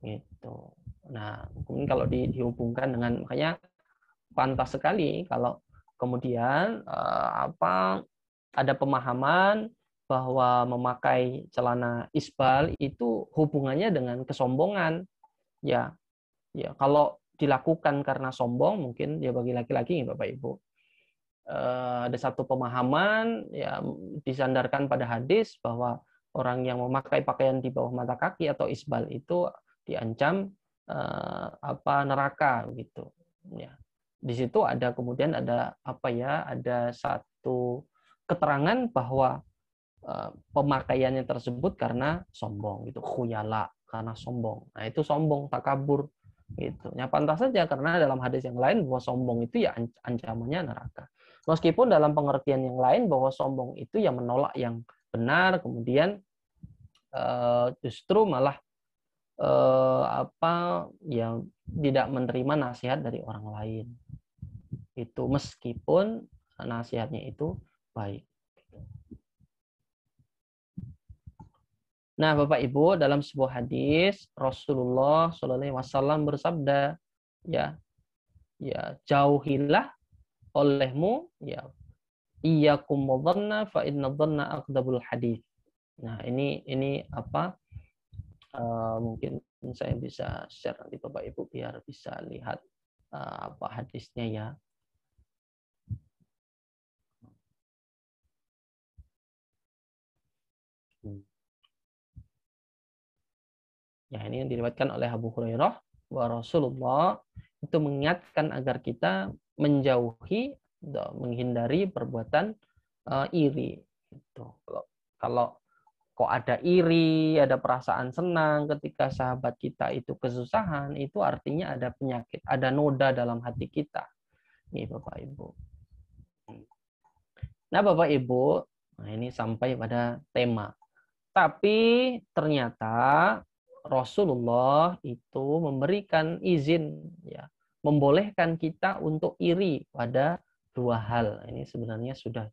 Gitu. Nah, kemudian kalau dihubungkan dengan, makanya pantas sekali kalau kemudian ada pemahaman bahwa memakai celana isbal itu hubungannya dengan kesombongan. Ya, ya, kalau dilakukan karena sombong, mungkin ya bagi laki-laki, Bapak Ibu. Ada satu pemahaman ya disandarkan pada hadis bahwa orang yang memakai pakaian di bawah mata kaki atau isbal itu diancam neraka gitu. Ya. Di situ ada kemudian ada satu keterangan bahwa pemakaiannya tersebut karena sombong gitu, khuyala, karena sombong. Nah, itu sombong, takabur gitu. Ya pantas saja karena dalam hadis yang lain bahwa sombong itu ya ancamannya neraka. Meskipun dalam pengertian yang lain bahwa sombong itu ya menolak yang benar, kemudian justru malah yang tidak menerima nasihat dari orang lain. Itu meskipun nasihatnya itu baik. Nah, Bapak Ibu, dalam sebuah hadis Rasulullah SAW bersabda, ya jauhilah olehmu, ya, iyyakum wadhanna fa inna dhanna aqdabul hadis. Nah, ini mungkin saya bisa share nanti Bapak Ibu biar bisa lihat hadisnya ya. Ya, ini yang diriwayatkan oleh Abu Hurairah bahwa Rasulullah itu mengingatkan agar kita menjauhi, menghindari perbuatan iri. Gitu. Kalau kok ada iri, ada perasaan senang ketika sahabat kita itu kesusahan, itu artinya ada penyakit, ada noda dalam hati kita. Nih Bapak Ibu. Nah Bapak Ibu, ini sampai pada tema. Tapi ternyata Rasulullah itu memberikan izin, ya, membolehkan kita untuk iri pada dua hal. Ini sebenarnya sudah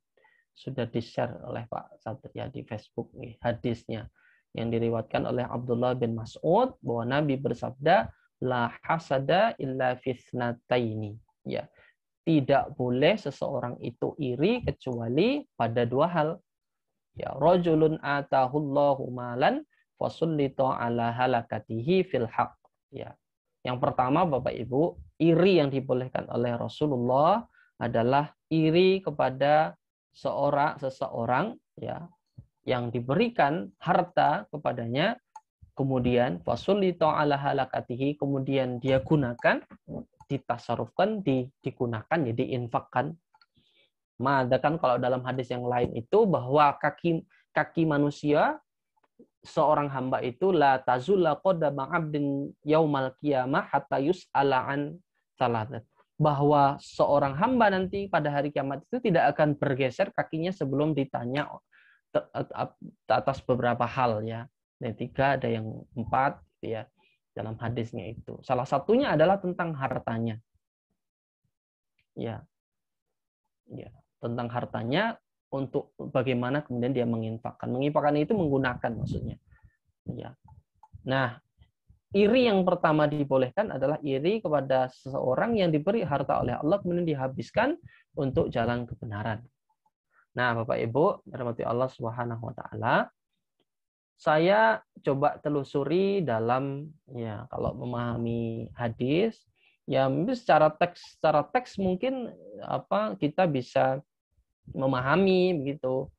di-share oleh Pak Satria di Facebook nih, hadisnya yang diriwayatkan oleh Abdullah bin Mas'ud bahwa Nabi bersabda, la hasada illa fitnataini. Ya, tidak boleh seseorang itu iri kecuali pada dua hal. Ya, rajulun atahullahu malan fasullita ala halakatihi fil haq. Ya. Yang pertama Bapak Ibu, iri yang dibolehkan oleh Rasulullah adalah iri kepada seseorang ya yang diberikan harta kepadanya, kemudian fasullita ala halakatihi, kemudian dia gunakan, ditasarufkan, digunakan, jadi diinfakkan. Maka kan kalau dalam hadis yang lain itu bahwa kaki manusia seorang hamba itu la tazulla qadama 'abdin yaumal qiyamah hatta yus'ala an salat. Bahwa seorang hamba nanti pada hari kiamat itu tidak akan bergeser kakinya sebelum ditanya atas beberapa hal ya. Ada 3, ada yang 4 gitu ya dalam hadisnya itu. Salah satunya adalah tentang hartanya. Ya. Ya. tentang hartanya untuk bagaimana kemudian dia menginfakkan. Menginfakkan itu menggunakan maksudnya. Ya. Nah, iri yang pertama dibolehkan adalah iri kepada seseorang yang diberi harta oleh Allah kemudian dihabiskan untuk jalan kebenaran. Nah, Bapak Ibu, rahmati Allah Subhanahu wa taala, saya coba telusuri dalam ya kalau memahami hadis ya mungkin secara teks mungkin kita bisa memahami begitu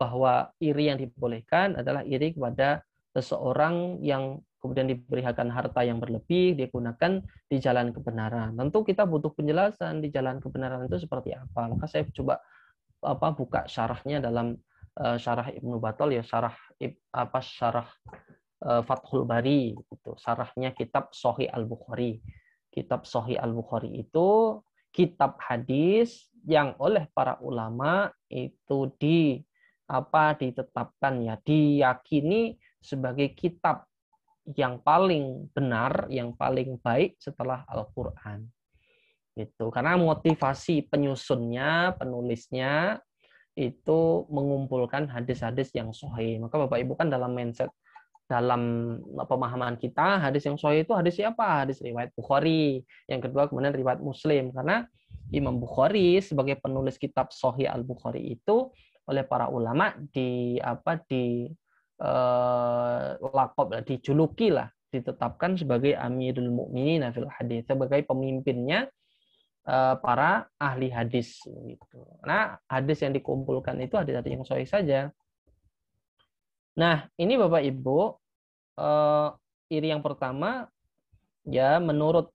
bahwa iri yang dibolehkan adalah iri kepada seseorang yang kemudian diberikan harta yang berlebih dia gunakan di jalan kebenaran. Tentu kita butuh penjelasan di jalan kebenaran itu seperti apa. Maka saya coba buka syarahnya dalam syarah Ibnu Battal ya syarah Fathul Bari itu syarahnya kitab Sahih Al-Bukhari. Kitab Sahih Al-Bukhari itu kitab hadis yang oleh para ulama itu ditetapkan ya diyakini sebagai kitab yang paling benar, yang paling baik setelah Al-Qur'an. Gitu. Karena motivasi penyusunnya, penulisnya itu mengumpulkan hadis-hadis yang sahih. Maka Bapak Ibu kan dalam mindset, dalam pemahaman kita, hadis yang sahih itu hadis siapa? Hadis riwayat Bukhari. Yang kedua kemudian riwayat Muslim. Karena Imam Bukhari sebagai penulis kitab Sahih Al-Bukhari itu oleh para ulama dijuluki lah, ditetapkan sebagai Amirul Mukminin fil hadis, sebagai pemimpinnya para ahli hadis gitu. Nah, hadis yang dikumpulkan itu hadis-hadis yang sahih saja. Nah, ini Bapak Ibu, iri yang pertama ya menurut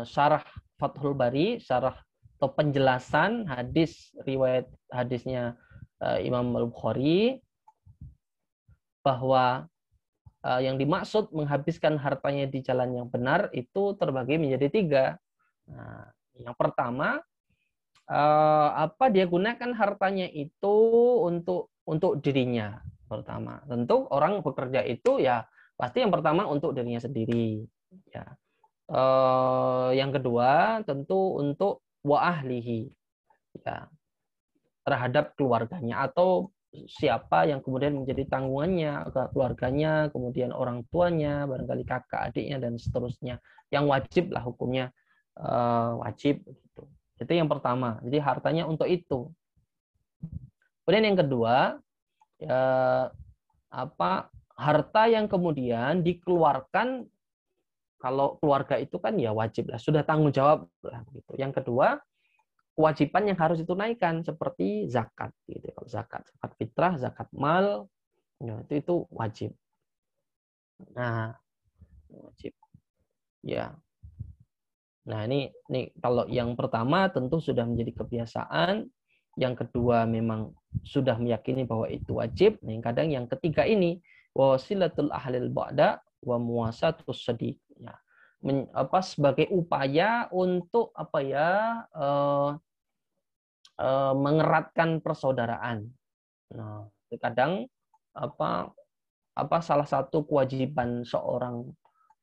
syarah Fathul Bari, syarah atau penjelasan hadis riwayat hadisnya Imam Al-Bukhari bahwa yang dimaksud menghabiskan hartanya di jalan yang benar itu terbagi menjadi 3. Nah, yang pertama dia gunakan hartanya itu untuk dirinya. Pertama, tentu orang bekerja itu ya pasti yang pertama untuk dirinya sendiri. Ya. Yang kedua tentu untuk wa ahlihi, ya, terhadap keluarganya atau siapa yang kemudian menjadi tanggungannya, keluarganya, kemudian orang tuanya, barangkali kakak adiknya dan seterusnya, yang wajib lah hukumnya. Wajib gitu. Itu yang pertama. Jadi hartanya untuk itu. Kemudian yang kedua, harta yang kemudian dikeluarkan kalau keluarga itu kan ya wajib lah, sudah tanggung jawab lah gitu. Yang kedua, kewajiban yang harus ditunaikan seperti zakat gitu. Kalau zakat fitrah, zakat mal, ya, itu wajib. Nah, wajib. Ya. Nah, ini kalau yang pertama tentu sudah menjadi kebiasaan, yang kedua memang sudah meyakini bahwa itu wajib. Nah, kadang yang ketiga ini wasilatul ahlil ba'da wa muwasatus sadiq. Ya. Sebagai upaya untuk mengeratkan persaudaraan. Nah, kadang salah satu kewajiban seorang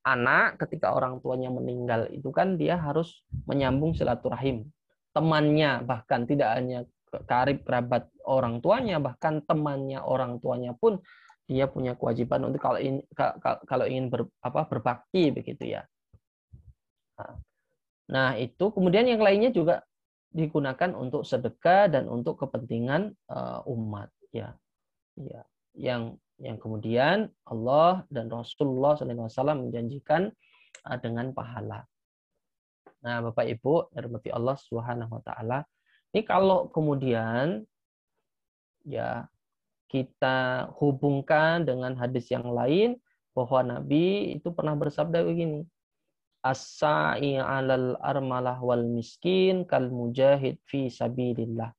anak ketika orang tuanya meninggal itu kan dia harus menyambung silaturahim. Temannya bahkan tidak hanya karib kerabat orang tuanya, bahkan temannya orang tuanya pun dia punya kewajiban untuk kalau ingin berbakti begitu ya. Nah, itu kemudian yang lainnya juga digunakan untuk sedekah dan untuk kepentingan umat ya. Ya. Yang kemudian Allah dan Rasulullah SAW menjanjikan dengan pahala. Nah, Bapak Ibu, dirahmati Allah Subhanahu wa taala. Ini kalau kemudian ya kita hubungkan dengan hadis yang lain bahwa Nabi itu pernah bersabda begini. As-sa'i 'alal armalah wal miskin kal mujahid fi sabilillah.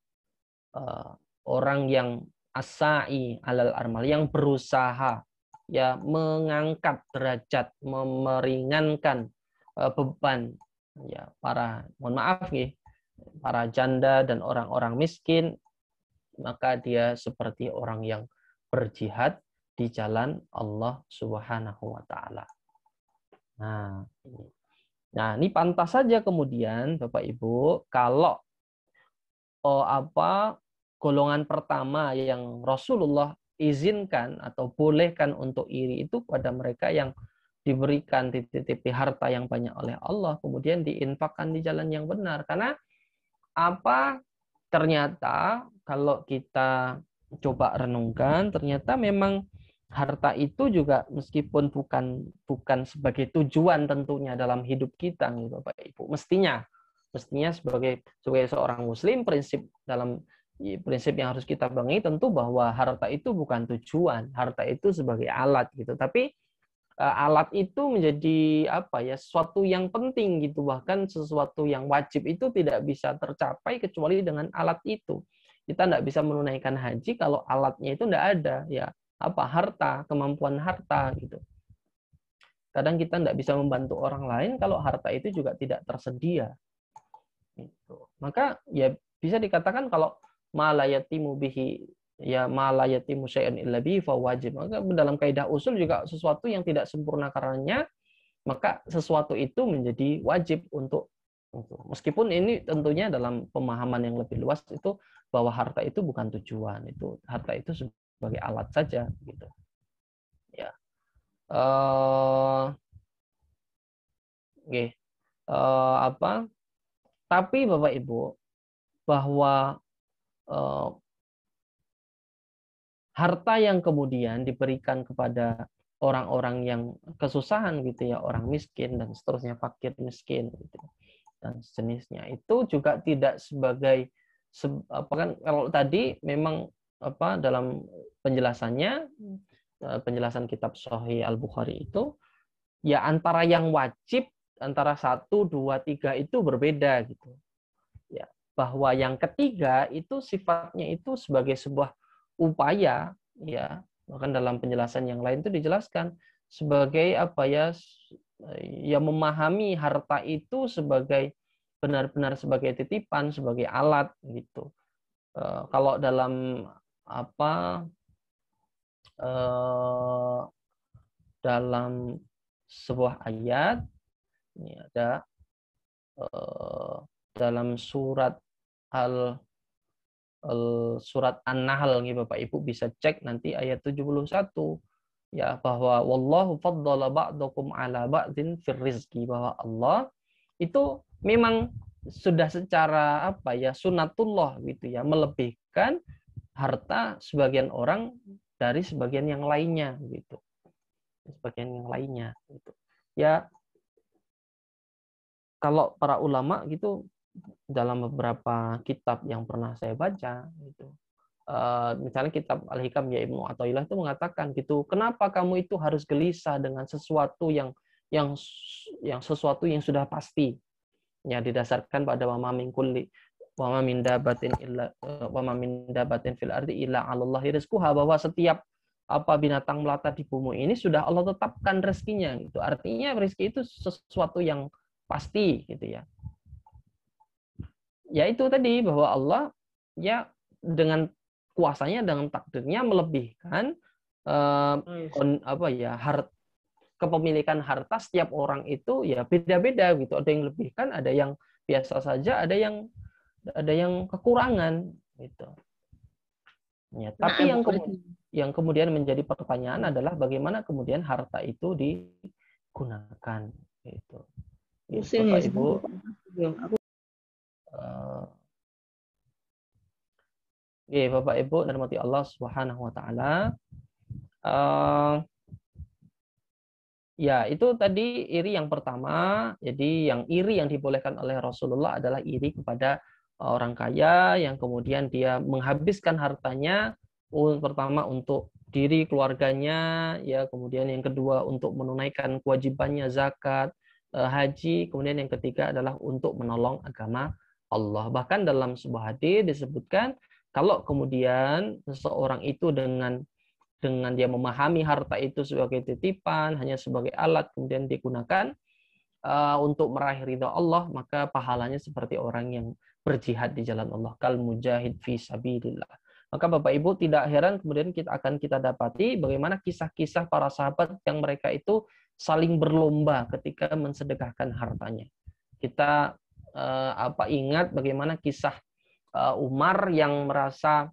Orang yang as-sa'i 'alal armal, yang berusaha ya mengangkat derajat, meringankan beban ya para janda dan orang-orang miskin, maka dia seperti orang yang berjihad di jalan Allah Subhanahu wa taala. Nah, ini pantas saja kemudian Bapak Ibu kalau golongan pertama yang Rasulullah izinkan atau bolehkan untuk iri itu pada mereka yang diberikan titipi harta yang banyak oleh Allah, kemudian diinfakkan di jalan yang benar. Karena ternyata kalau kita coba renungkan, ternyata memang harta itu juga meskipun bukan sebagai tujuan tentunya dalam hidup kita, gitu, Bapak Ibu. Mestinya sebagai seorang Muslim, prinsip yang harus kita pegangi tentu bahwa harta itu bukan tujuan, harta itu sebagai alat, gitu. Tapi alat itu menjadi sesuatu yang penting, gitu, bahkan sesuatu yang wajib itu tidak bisa tercapai kecuali dengan alat itu. Kita tidak bisa menunaikan haji kalau alatnya itu tidak ada, ya harta, kemampuan harta, gitu. Kadang kita tidak bisa membantu orang lain kalau harta itu juga tidak tersedia, gitu. Maka ya bisa dikatakan kalau ma la yatimu bihi ya ma la yatimu syai'un illa bihi fa wajib. Maka dalam kaidah usul juga sesuatu yang tidak sempurna karenanya, maka sesuatu itu menjadi wajib untuk meskipun ini tentunya dalam pemahaman yang lebih luas itu bahwa harta itu bukan tujuan, itu harta itu sebagai alat saja, gitu. Ya. Tapi Bapak Ibu, bahwa harta yang kemudian diberikan kepada orang-orang yang kesusahan, gitu ya, orang miskin dan seterusnya, fakir miskin, gitu, dan sejenisnya, itu juga tidak sebagai kan kalau tadi memang dalam penjelasannya, penjelasan kitab Sahih Al-Bukhari itu ya antara yang wajib, antara 1, 2, 3 itu berbeda, gitu. Ya, bahwa yang ketiga itu sifatnya itu sebagai sebuah upaya, ya, bahkan dalam penjelasan yang lain itu dijelaskan sebagai ya memahami harta itu sebagai benar-benar sebagai titipan, sebagai alat, gitu. Kalau dalam dalam sebuah ayat ini ada dalam surat surat An-Nahl, nih Bapak Ibu bisa cek nanti ayat 71, ya, bahwa wallahu faddala ba'dakum ala ba'din fir rizqi, bahwa Allah itu memang sudah secara sunatullah, gitu ya, melebihkan harta sebagian orang dari sebagian yang lainnya, gitu. Sebagian yang lainnya, gitu. Ya, kalau para ulama gitu dalam beberapa kitab yang pernah saya baca, gitu, misalnya kitab Al-Hikam ya Ibnu Athaillah itu mengatakan, gitu, kenapa kamu itu harus gelisah dengan sesuatu yang sesuatu yang sudah pasti, ya, didasarkan pada wa ma min dabatin fil ardi illa 'alallahi rizquha, bahwa setiap binatang melata di bumi ini sudah Allah tetapkan rezekinya, gitu. Artinya rezeki itu sesuatu yang pasti, gitu ya. Ya itu tadi bahwa Allah ya dengan kuasanya, dengan takdirnya melebihkan kepemilikan harta setiap orang itu ya beda-beda, gitu. Ada yang lebihkan, ada yang biasa saja, ada yang kekurangan, gitu. Ya, tapi yang kemudian menjadi pertanyaan adalah bagaimana kemudian harta itu digunakan, gitu. Bapak Ibu, Bapak Ibu dirahmati Allah Subhanahu wa taala. Ya, itu tadi iri yang pertama. Jadi yang iri yang dibolehkan oleh Rasulullah adalah iri kepada orang kaya yang kemudian dia menghabiskan hartanya pertama untuk diri keluarganya, ya, kemudian yang kedua untuk menunaikan kewajibannya zakat, haji, kemudian yang ketiga adalah untuk menolong agama Allah. Bahkan dalam sebuah hadis disebutkan kalau kemudian seseorang itu dengan dia memahami harta itu sebagai titipan, hanya sebagai alat kemudian digunakan untuk meraih ridha Allah, maka pahalanya seperti orang yang berjihad di jalan Allah, kal mujahid fi sabilillah. Maka Bapak Ibu tidak heran kemudian kita dapati bagaimana kisah-kisah para sahabat yang mereka itu saling berlomba ketika mensedekahkan hartanya. Kita ingat bagaimana kisah Umar yang merasa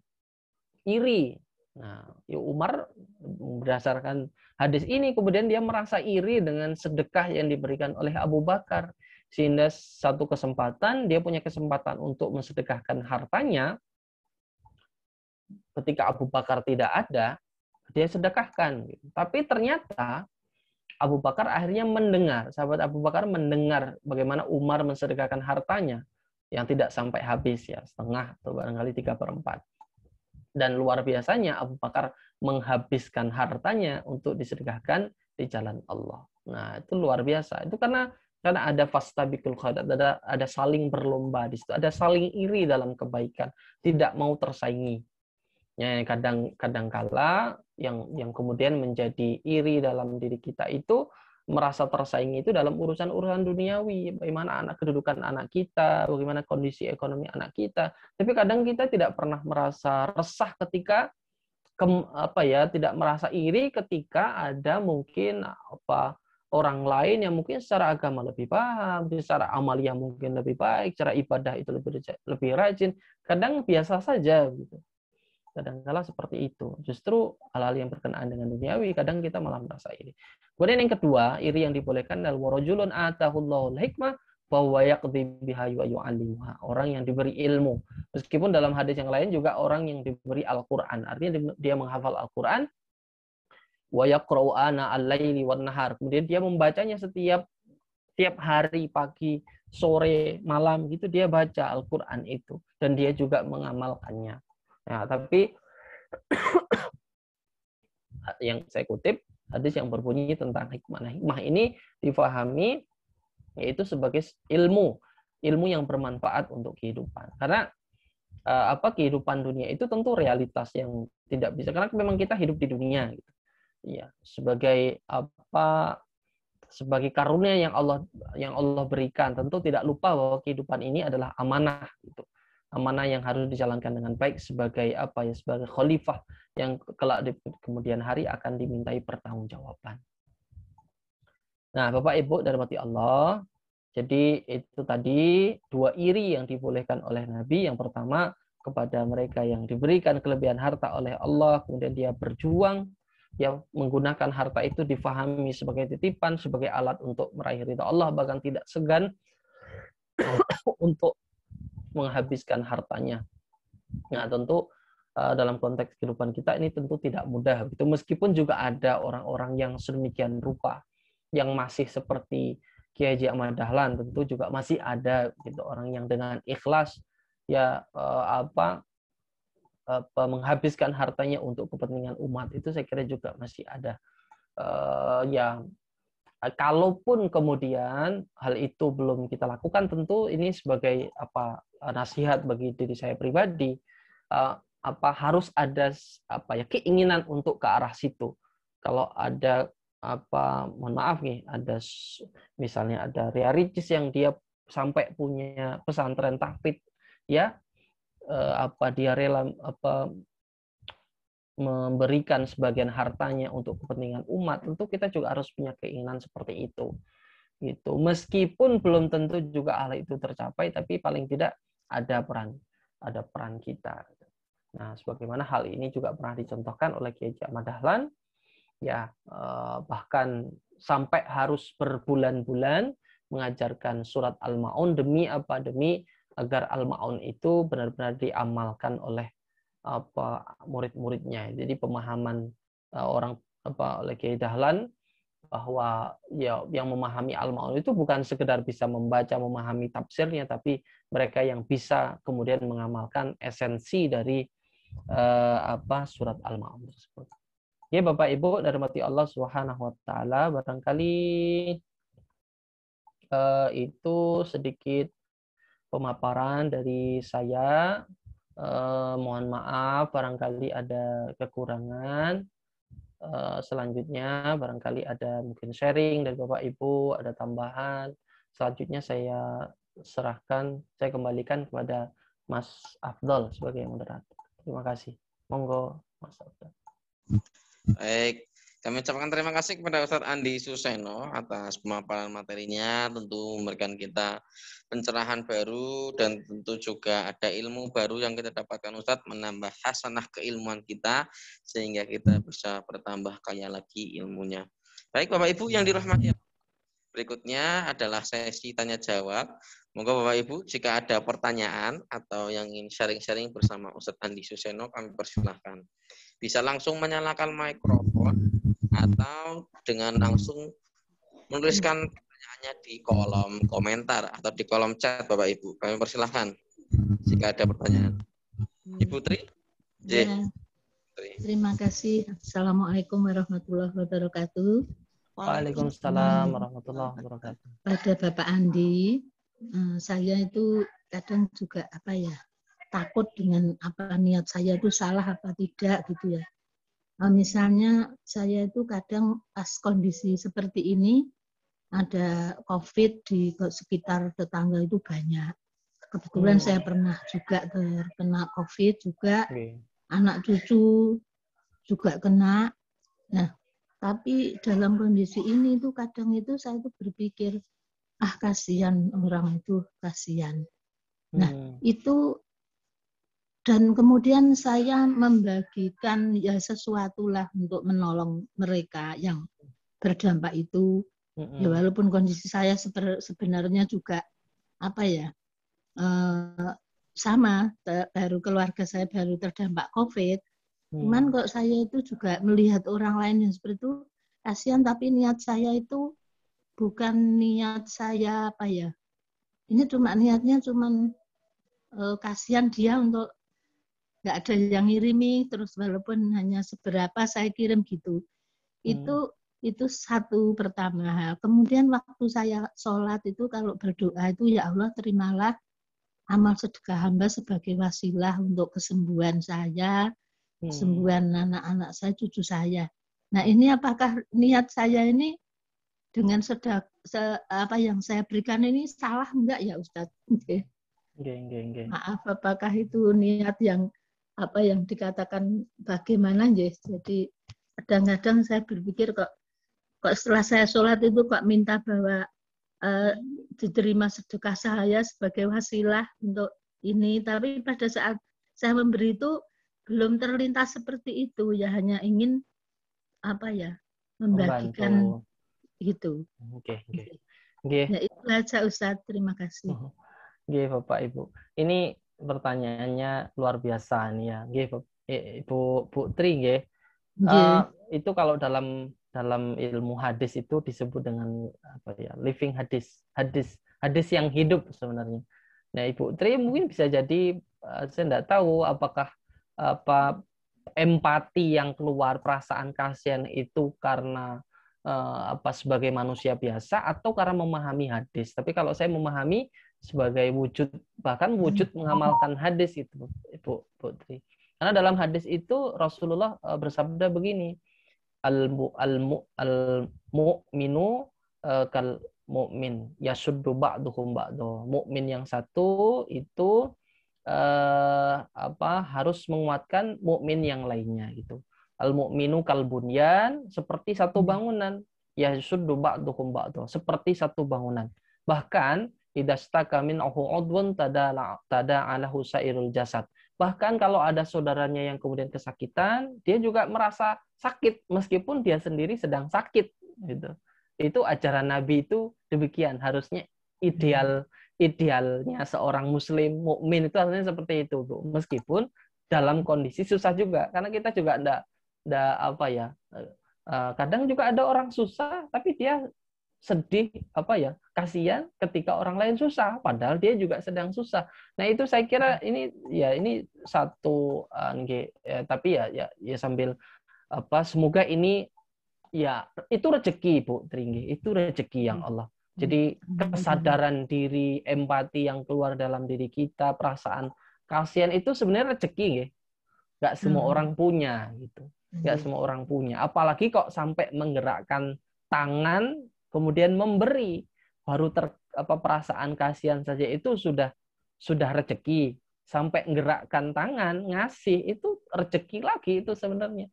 iri. Nah, Umar berdasarkan hadis ini kemudian dia merasa iri dengan sedekah yang diberikan oleh Abu Bakar. Sehingga satu kesempatan dia punya kesempatan untuk mensedekahkan hartanya. Ketika Abu Bakar tidak ada, dia sedekahkan. Tapi ternyata Abu Bakar akhirnya mendengar, sahabat Abu Bakar mendengar bagaimana Umar mensedekahkan hartanya yang tidak sampai habis ya, setengah atau barangkali 3/4. Dan luar biasanya Abu Bakar menghabiskan hartanya untuk disedekahkan di jalan Allah. Nah, itu luar biasa. Itu karena ada fastabiqul khairat, ada saling berlomba di situ, ada saling iri dalam kebaikan, tidak mau tersaingi. Ya, kadang kala yang kemudian menjadi iri dalam diri kita itu merasa tersaingi itu dalam urusan-urusan duniawi, bagaimana kedudukan anak kita, bagaimana kondisi ekonomi anak kita. Tapi kadang kita tidak pernah merasa resah ketika tidak merasa iri ketika ada mungkin orang lain yang mungkin secara agama lebih paham, secara amalia mungkin lebih baik, secara ibadah itu lebih rajin. Kadang biasa saja gitu. Kadang-kala seperti itu. Justru hal-hal yang berkenaan dengan duniawi, kadang kita malah merasa iri. Kemudian yang kedua, iri yang dibolehkan adalah warajulun atahullahul hikmah bahwa yaqdi biha wa yu'allimuha. Orang yang diberi ilmu. Meskipun dalam hadis yang lain juga orang yang diberi Al-Qur'an. Artinya dia menghafal Al-Qur'an wa yaqra'u ana al-laili wan nahar. Kemudian dia membacanya setiap hari, pagi, sore, malam gitu dia baca Al-Qur'an itu dan dia juga mengamalkannya. Nah, tapi yang saya kutip hadis yang berbunyi tentang hikmah. Nah, hikmah ini difahami yaitu sebagai ilmu yang bermanfaat untuk kehidupan. Karena kehidupan dunia itu tentu realitas yang tidak bisa, karena memang kita hidup di dunia gitu. Ya, sebagai sebagai karunia yang Allah berikan, tentu tidak lupa bahwa kehidupan ini adalah amanah gitu. Amanah yang harus dijalankan dengan baik sebagai sebagai khalifah yang kelak di kemudian hari akan dimintai pertanggungjawaban. Nah, Bapak Ibu dari rahmati Allah, jadi itu tadi dua iri yang dibolehkan oleh Nabi. Yang pertama kepada mereka yang diberikan kelebihan harta oleh Allah, kemudian dia berjuang, dia menggunakan harta itu difahami sebagai titipan, sebagai alat untuk meraih ridha Allah, bahkan tidak segan untuk menghabiskan hartanya. Nah, tentu dalam konteks kehidupan kita ini tentu tidak mudah. Gitu. Meskipun juga ada orang-orang yang sedemikian rupa, yang masih seperti Kiai Haji Ahmad Dahlan, tentu juga masih ada gitu orang yang dengan ikhlas menghabiskan hartanya untuk kepentingan umat. Itu saya kira juga masih ada. Kalaupun kemudian hal itu belum kita lakukan, tentu ini sebagai nasihat bagi diri saya pribadi, harus ada keinginan untuk ke arah situ. Kalau ada mohon maaf nih, ada misalnya ada Ria Ricis yang dia sampai punya pesantren tahfidz, ya dia rela memberikan sebagian hartanya untuk kepentingan umat, tentu kita juga harus punya keinginan seperti itu. Gitu. Meskipun belum tentu juga hal itu tercapai, tapi paling tidak ada peran kita. Nah, sebagaimana hal ini juga pernah dicontohkan oleh Kiai Ahmad Dahlan, ya bahkan sampai harus berbulan-bulan mengajarkan surat Al-Ma'un demi agar Al-Ma'un itu benar-benar diamalkan oleh murid-muridnya. Jadi pemahaman oleh Kiai Dahlan bahwa ya yang memahami Al-Ma'un itu bukan sekedar bisa membaca, memahami tafsirnya, tapi mereka yang bisa kemudian mengamalkan esensi dari surat Al-Ma'un tersebut. Ya Bapak Ibu dari rahmati Allah Subhanahu wa taala, barangkali itu sedikit pemaparan dari saya. Mohon maaf barangkali ada kekurangan. Selanjutnya barangkali ada mungkin sharing dari Bapak Ibu, ada tambahan. Selanjutnya saya kembalikan kepada Mas Afdol sebagai moderator. Terima kasih. Monggo Mas Afdol. Baik, Kami ucapkan terima kasih kepada Ustadz Andi Suseno atas pemaparan materinya, tentu memberikan kita pencerahan baru dan tentu juga ada ilmu baru yang kita dapatkan Ustadz, menambah hasanah keilmuan kita sehingga kita bisa bertambah kaya lagi ilmunya. Baik Bapak Ibu yang dirahmati Allah. Berikutnya adalah sesi tanya jawab. Moga Bapak Ibu jika ada pertanyaan atau yang ingin sharing-sharing bersama Ustadz Andi Suseno kami persilahkan. Bisa langsung menyalakan mikrofon atau dengan langsung menuliskan pertanyaannya di kolom komentar atau di kolom chat Bapak Ibu. Kami persilahkan jika ada pertanyaan. Ibu Tri? Ya, terima kasih. Assalamualaikum warahmatullahi wabarakatuh. Waalaikumsalam warahmatullahi wabarakatuh. Pada Bapak Andi, saya itu kadang juga takut dengan apa niat saya itu salah apa tidak gitu ya. Misalnya saya itu kadang pas kondisi seperti ini ada COVID di sekitar tetangga itu banyak. Kebetulan saya pernah juga terkena COVID juga, anak cucu juga kena. Nah, tapi dalam kondisi ini itu kadang itu saya tuh berpikir, kasihan orang itu, kasihan. Nah, itu dan kemudian saya membagikan ya sesuatu lah untuk menolong mereka yang berdampak itu. Ya walaupun kondisi saya sebenarnya juga sama, baru keluarga saya baru terdampak COVID. Cuman kok saya itu juga melihat orang lain yang seperti itu kasihan, tapi niat saya itu bukan niat saya ini niatnya cuman kasihan dia untuk nggak ada yang ngirimi, terus walaupun hanya seberapa saya kirim gitu. Itu satu pertama. Kemudian waktu saya sholat itu kalau berdoa itu ya Allah terimalah amal sedekah hamba sebagai wasilah untuk kesembuhan saya, kesembuhan anak-anak saya, cucu saya. Nah ini apakah niat saya ini dengan apa yang saya berikan ini salah enggak ya Ustadz? Maaf, apakah itu niat yang yang dikatakan bagaimana ya? Jadi kadang-kadang saya berpikir kok setelah saya sholat itu kok minta bahwa diterima sedekah saya sebagai wasilah untuk ini, tapi pada saat saya memberi itu belum terlintas seperti itu, ya hanya ingin membagikan gitu. Ya itu aja Ustadz, terima kasih. Bapak Ibu, ini pertanyaannya luar biasa nih ya, Bu Tri, itu kalau dalam ilmu hadis itu disebut dengan living hadis yang hidup sebenarnya. Nah Ibu Tri mungkin bisa jadi saya tidak tahu apakah empati yang keluar, perasaan kasihan itu karena sebagai manusia biasa atau karena memahami hadis. Tapi kalau saya memahami sebagai wujud, bahkan wujud mengamalkan hadis itu Ibu Tri. Karena dalam hadis itu Rasulullah bersabda begini, al-mu'minu kal mu'min yasuddu ba'duhum ba'du. Mukmin yang satu itu harus menguatkan mukmin yang lainnya gitu. Al-mu'minu kal bunyan, seperti satu bangunan, yasuddu ba'duhum ba'du, seperti satu bangunan. Bahkan idastaka minhu udwun tada'alahu sairul jasad. Bahkan kalau ada saudaranya yang kemudian kesakitan, dia juga merasa sakit meskipun dia sendiri sedang sakit gitu. Itu ajaran Nabi itu demikian, harusnya idealnya seorang muslim mukmin itu harusnya seperti itu, Bu. Meskipun dalam kondisi susah juga, karena kita juga enggak kadang juga ada orang susah tapi dia sedih kasihan ketika orang lain susah padahal dia juga sedang susah. Nah itu saya kira ini satu tapi ya sambil semoga ini itu rezeki Bu Tri, itu rezeki yang Allah. Jadi kesadaran diri, empati yang keluar dalam diri kita, perasaan kasihan itu sebenarnya rezeki, nggak semua orang punya gitu, nggak semua orang punya. Apalagi kok sampai menggerakkan tangan kemudian memberi, baru perasaan kasihan saja itu sudah rezeki. sampai nggerakkan tangan ngasih, itu rezeki lagi itu sebenarnya.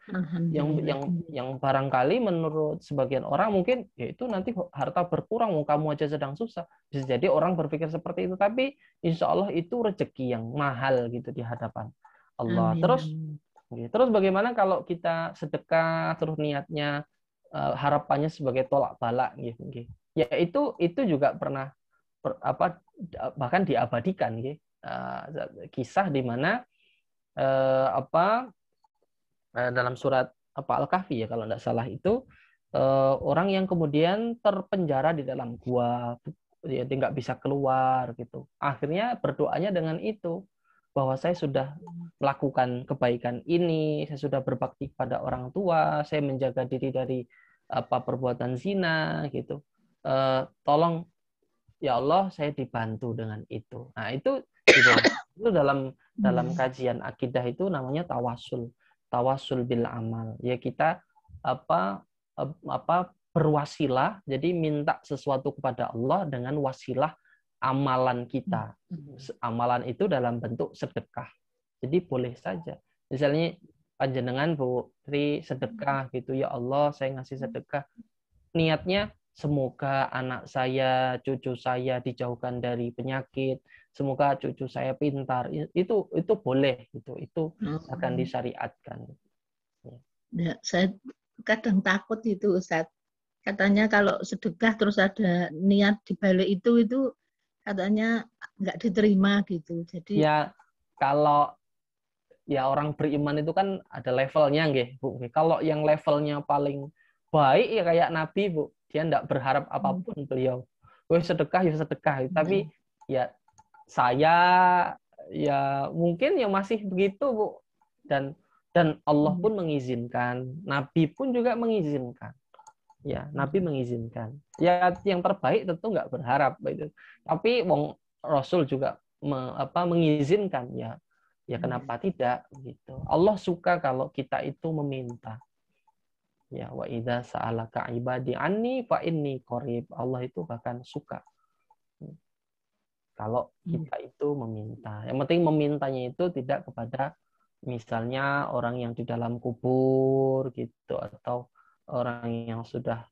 Yang barangkali menurut sebagian orang mungkin ya itu nanti harta berkurang, kamu aja sedang susah. Bisa jadi orang berpikir seperti itu, tapi insya Allah itu rezeki yang mahal gitu di hadapan Allah. Terus bagaimana kalau kita sedekah terus niatnya harapannya sebagai tolak balak gitu. Ya itu juga pernah bahkan diabadikan gitu. Kisah di mana dalam surat Al-Kahfi ya kalau tidak salah itu orang yang kemudian terpenjara di dalam gua, dia nggak bisa keluar gitu. Akhirnya berdoanya dengan itu, bahwa saya sudah melakukan kebaikan ini, saya sudah berbakti kepada orang tua, saya menjaga diri dari perbuatan zina gitu. Tolong ya Allah saya dibantu dengan itu. Nah itu dalam kajian akidah itu namanya tawasul bil amal. Ya kita berwasilah, jadi minta sesuatu kepada Allah dengan wasilah amalan kita. Amalan itu dalam bentuk sedekah. Jadi boleh saja. Misalnya panjenengan Bu Tri sedekah gitu, ya Allah saya ngasih sedekah. Niatnya semoga anak saya, cucu saya dijauhkan dari penyakit, semoga cucu saya pintar. Itu boleh itu akan disyariatkan. Ya, saya kadang takut itu Ustaz. Katanya kalau sedekah terus ada niat di balik itu katanya nggak diterima gitu. Jadi ya kalau ya orang beriman itu kan ada levelnya nggih, Bu. Kalau yang levelnya paling baik ya kayak Nabi, Bu. Dia enggak berharap apapun beliau. Sedekah ya sedekah. Tapi ya saya ya mungkin ya masih begitu, Bu. Dan Allah pun mengizinkan, Nabi pun juga mengizinkan. Ya, Nabi mengizinkan. Ya yang terbaik tentu enggak berharap itu. Tapi wong Rasul juga mengizinkan ya. Ya kenapa tidak gitu. Allah suka kalau kita itu meminta. Ya wa idza sa'alaka ibadi anni fa inni qarib. Allah itu bahkan suka kalau kita itu meminta. Yang penting memintanya itu tidak kepada misalnya orang yang di dalam kubur gitu atau orang yang sudah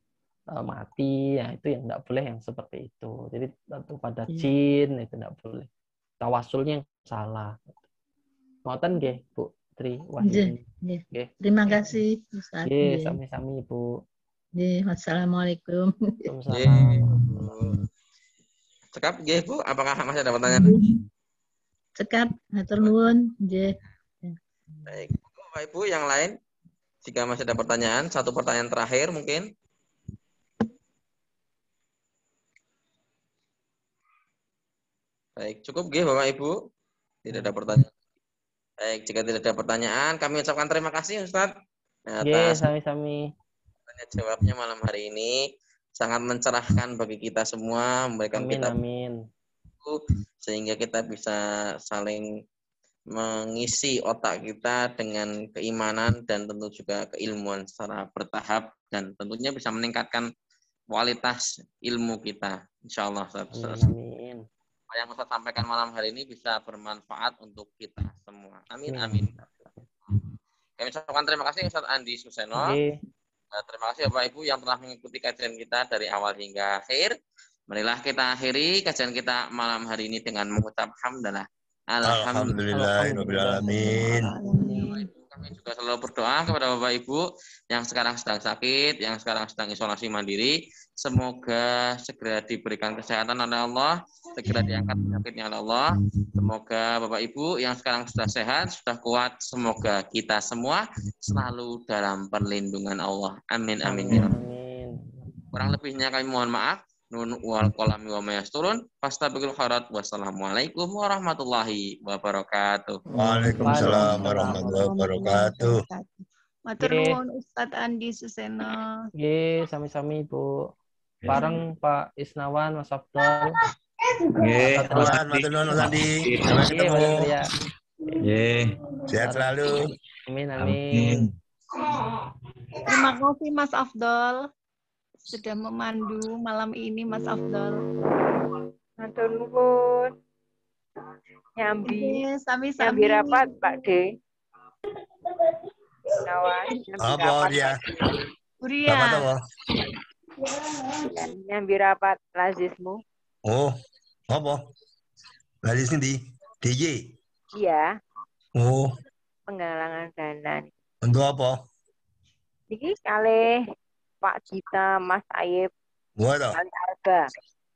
mati, ya itu yang tidak boleh yang seperti itu. Jadi kepada jin itu tidak boleh. Tawasulnya yang salah. Ngoten nggih, Bu Tri Wahyuni. Terima kasih Ustaz. Sami-sami Bu. Wassalamualaikum. Waalaikumsalam. Cekap nggih Bu, apakah masih ada pertanyaan? Cekap, matur nuwun. Nggih. Baik, Bapak Ibu yang lain jika masih ada pertanyaan, satu pertanyaan terakhir mungkin. Baik, cukup nggih Bapak Ibu? Tidak ada pertanyaan. Baik, jika tidak ada pertanyaan, kami ucapkan terima kasih Ustaz atas sami-sami. Jawabnya malam hari ini sangat mencerahkan bagi kita semua, memberikan kita sehingga kita bisa saling mengisi otak kita dengan keimanan dan tentu juga keilmuan secara bertahap dan tentunya bisa meningkatkan kualitas ilmu kita. Insyaallah. Amin. Yang Ustaz sampaikan malam hari ini bisa bermanfaat untuk kita semua. Amin, amin. Kami ucapkan terima kasih Ustaz Andi Suseno. Terima kasih Bapak Ibu yang telah mengikuti kajian kita dari awal hingga akhir. Marilah kita akhiri kajian kita malam hari ini dengan mengucap hamdalah. Alhamdulillahirobbilalamin. Kami juga selalu berdoa kepada Bapak Ibu yang sekarang sedang sakit, yang sekarang sedang isolasi mandiri. Semoga segera diberikan kesehatan oleh Allah, segera diangkat penyakitnya oleh Allah. Semoga Bapak Ibu yang sekarang sudah sehat, sudah kuat, semoga kita semua selalu dalam perlindungan Allah. Amin, amin. Kurang lebihnya kami mohon maaf. Nun wal qalami wa ma yasturun fastabiqul khairat. Wassalamualaikum warahmatullahi wabarakatuh. Waalaikumsalam warahmatullahi wabarakatuh. Matur nuwun Ustadz Andi Suseno. Nggih, sami-sami Bu. Bareng Pak Isnawan, Mas Abdul. Nggih, matur nuwun Mas Andi. Sampai ketemu. Nggih. Sehat selalu. Amin. Terima kasih Mas Afdol sudah memandu malam ini Mas Afdol. Matur nuwun. Nyambi. Oke, Nyambi sami-sami. rapat Pak D. Nawan, nyambi Apa rapat dia? Pak D. Uria. Apa tahu? Nyambi rapat lazismu. Oh, apa? Dari sini DJ. Iya, Oh, penggalangan dana. untuk apa? Iki kalih Pak Gita, Mas Ayib, Gua tahu. Mas Alba.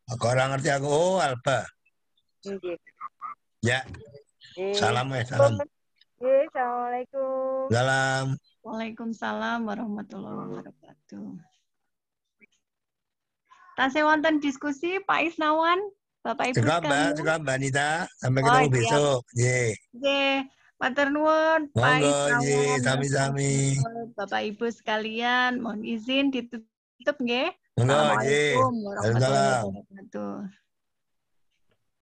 Aku orang ngerti aku. Oh, Alba. Nggih. Ya, Nggih. salam ya, salam. Nggih, Assalamualaikum. Salam. Waalaikumsalam warahmatullahi wabarakatuh. Tasih wonten diskusi Pak Isnawan, Bapak Ibu sekalian. Juga Mbak Nita. Sampai Oh, ketemu siap. besok. Ye. Oke, matur nuwun Pak Monggo, ye, Isnawan, sami-sami. Bapak Ibu sekalian, mohon izin ditutup nggih. Monggo, ye. Assalamualaikum warahmatullahi Waalaikumsalam. wabarakatuh.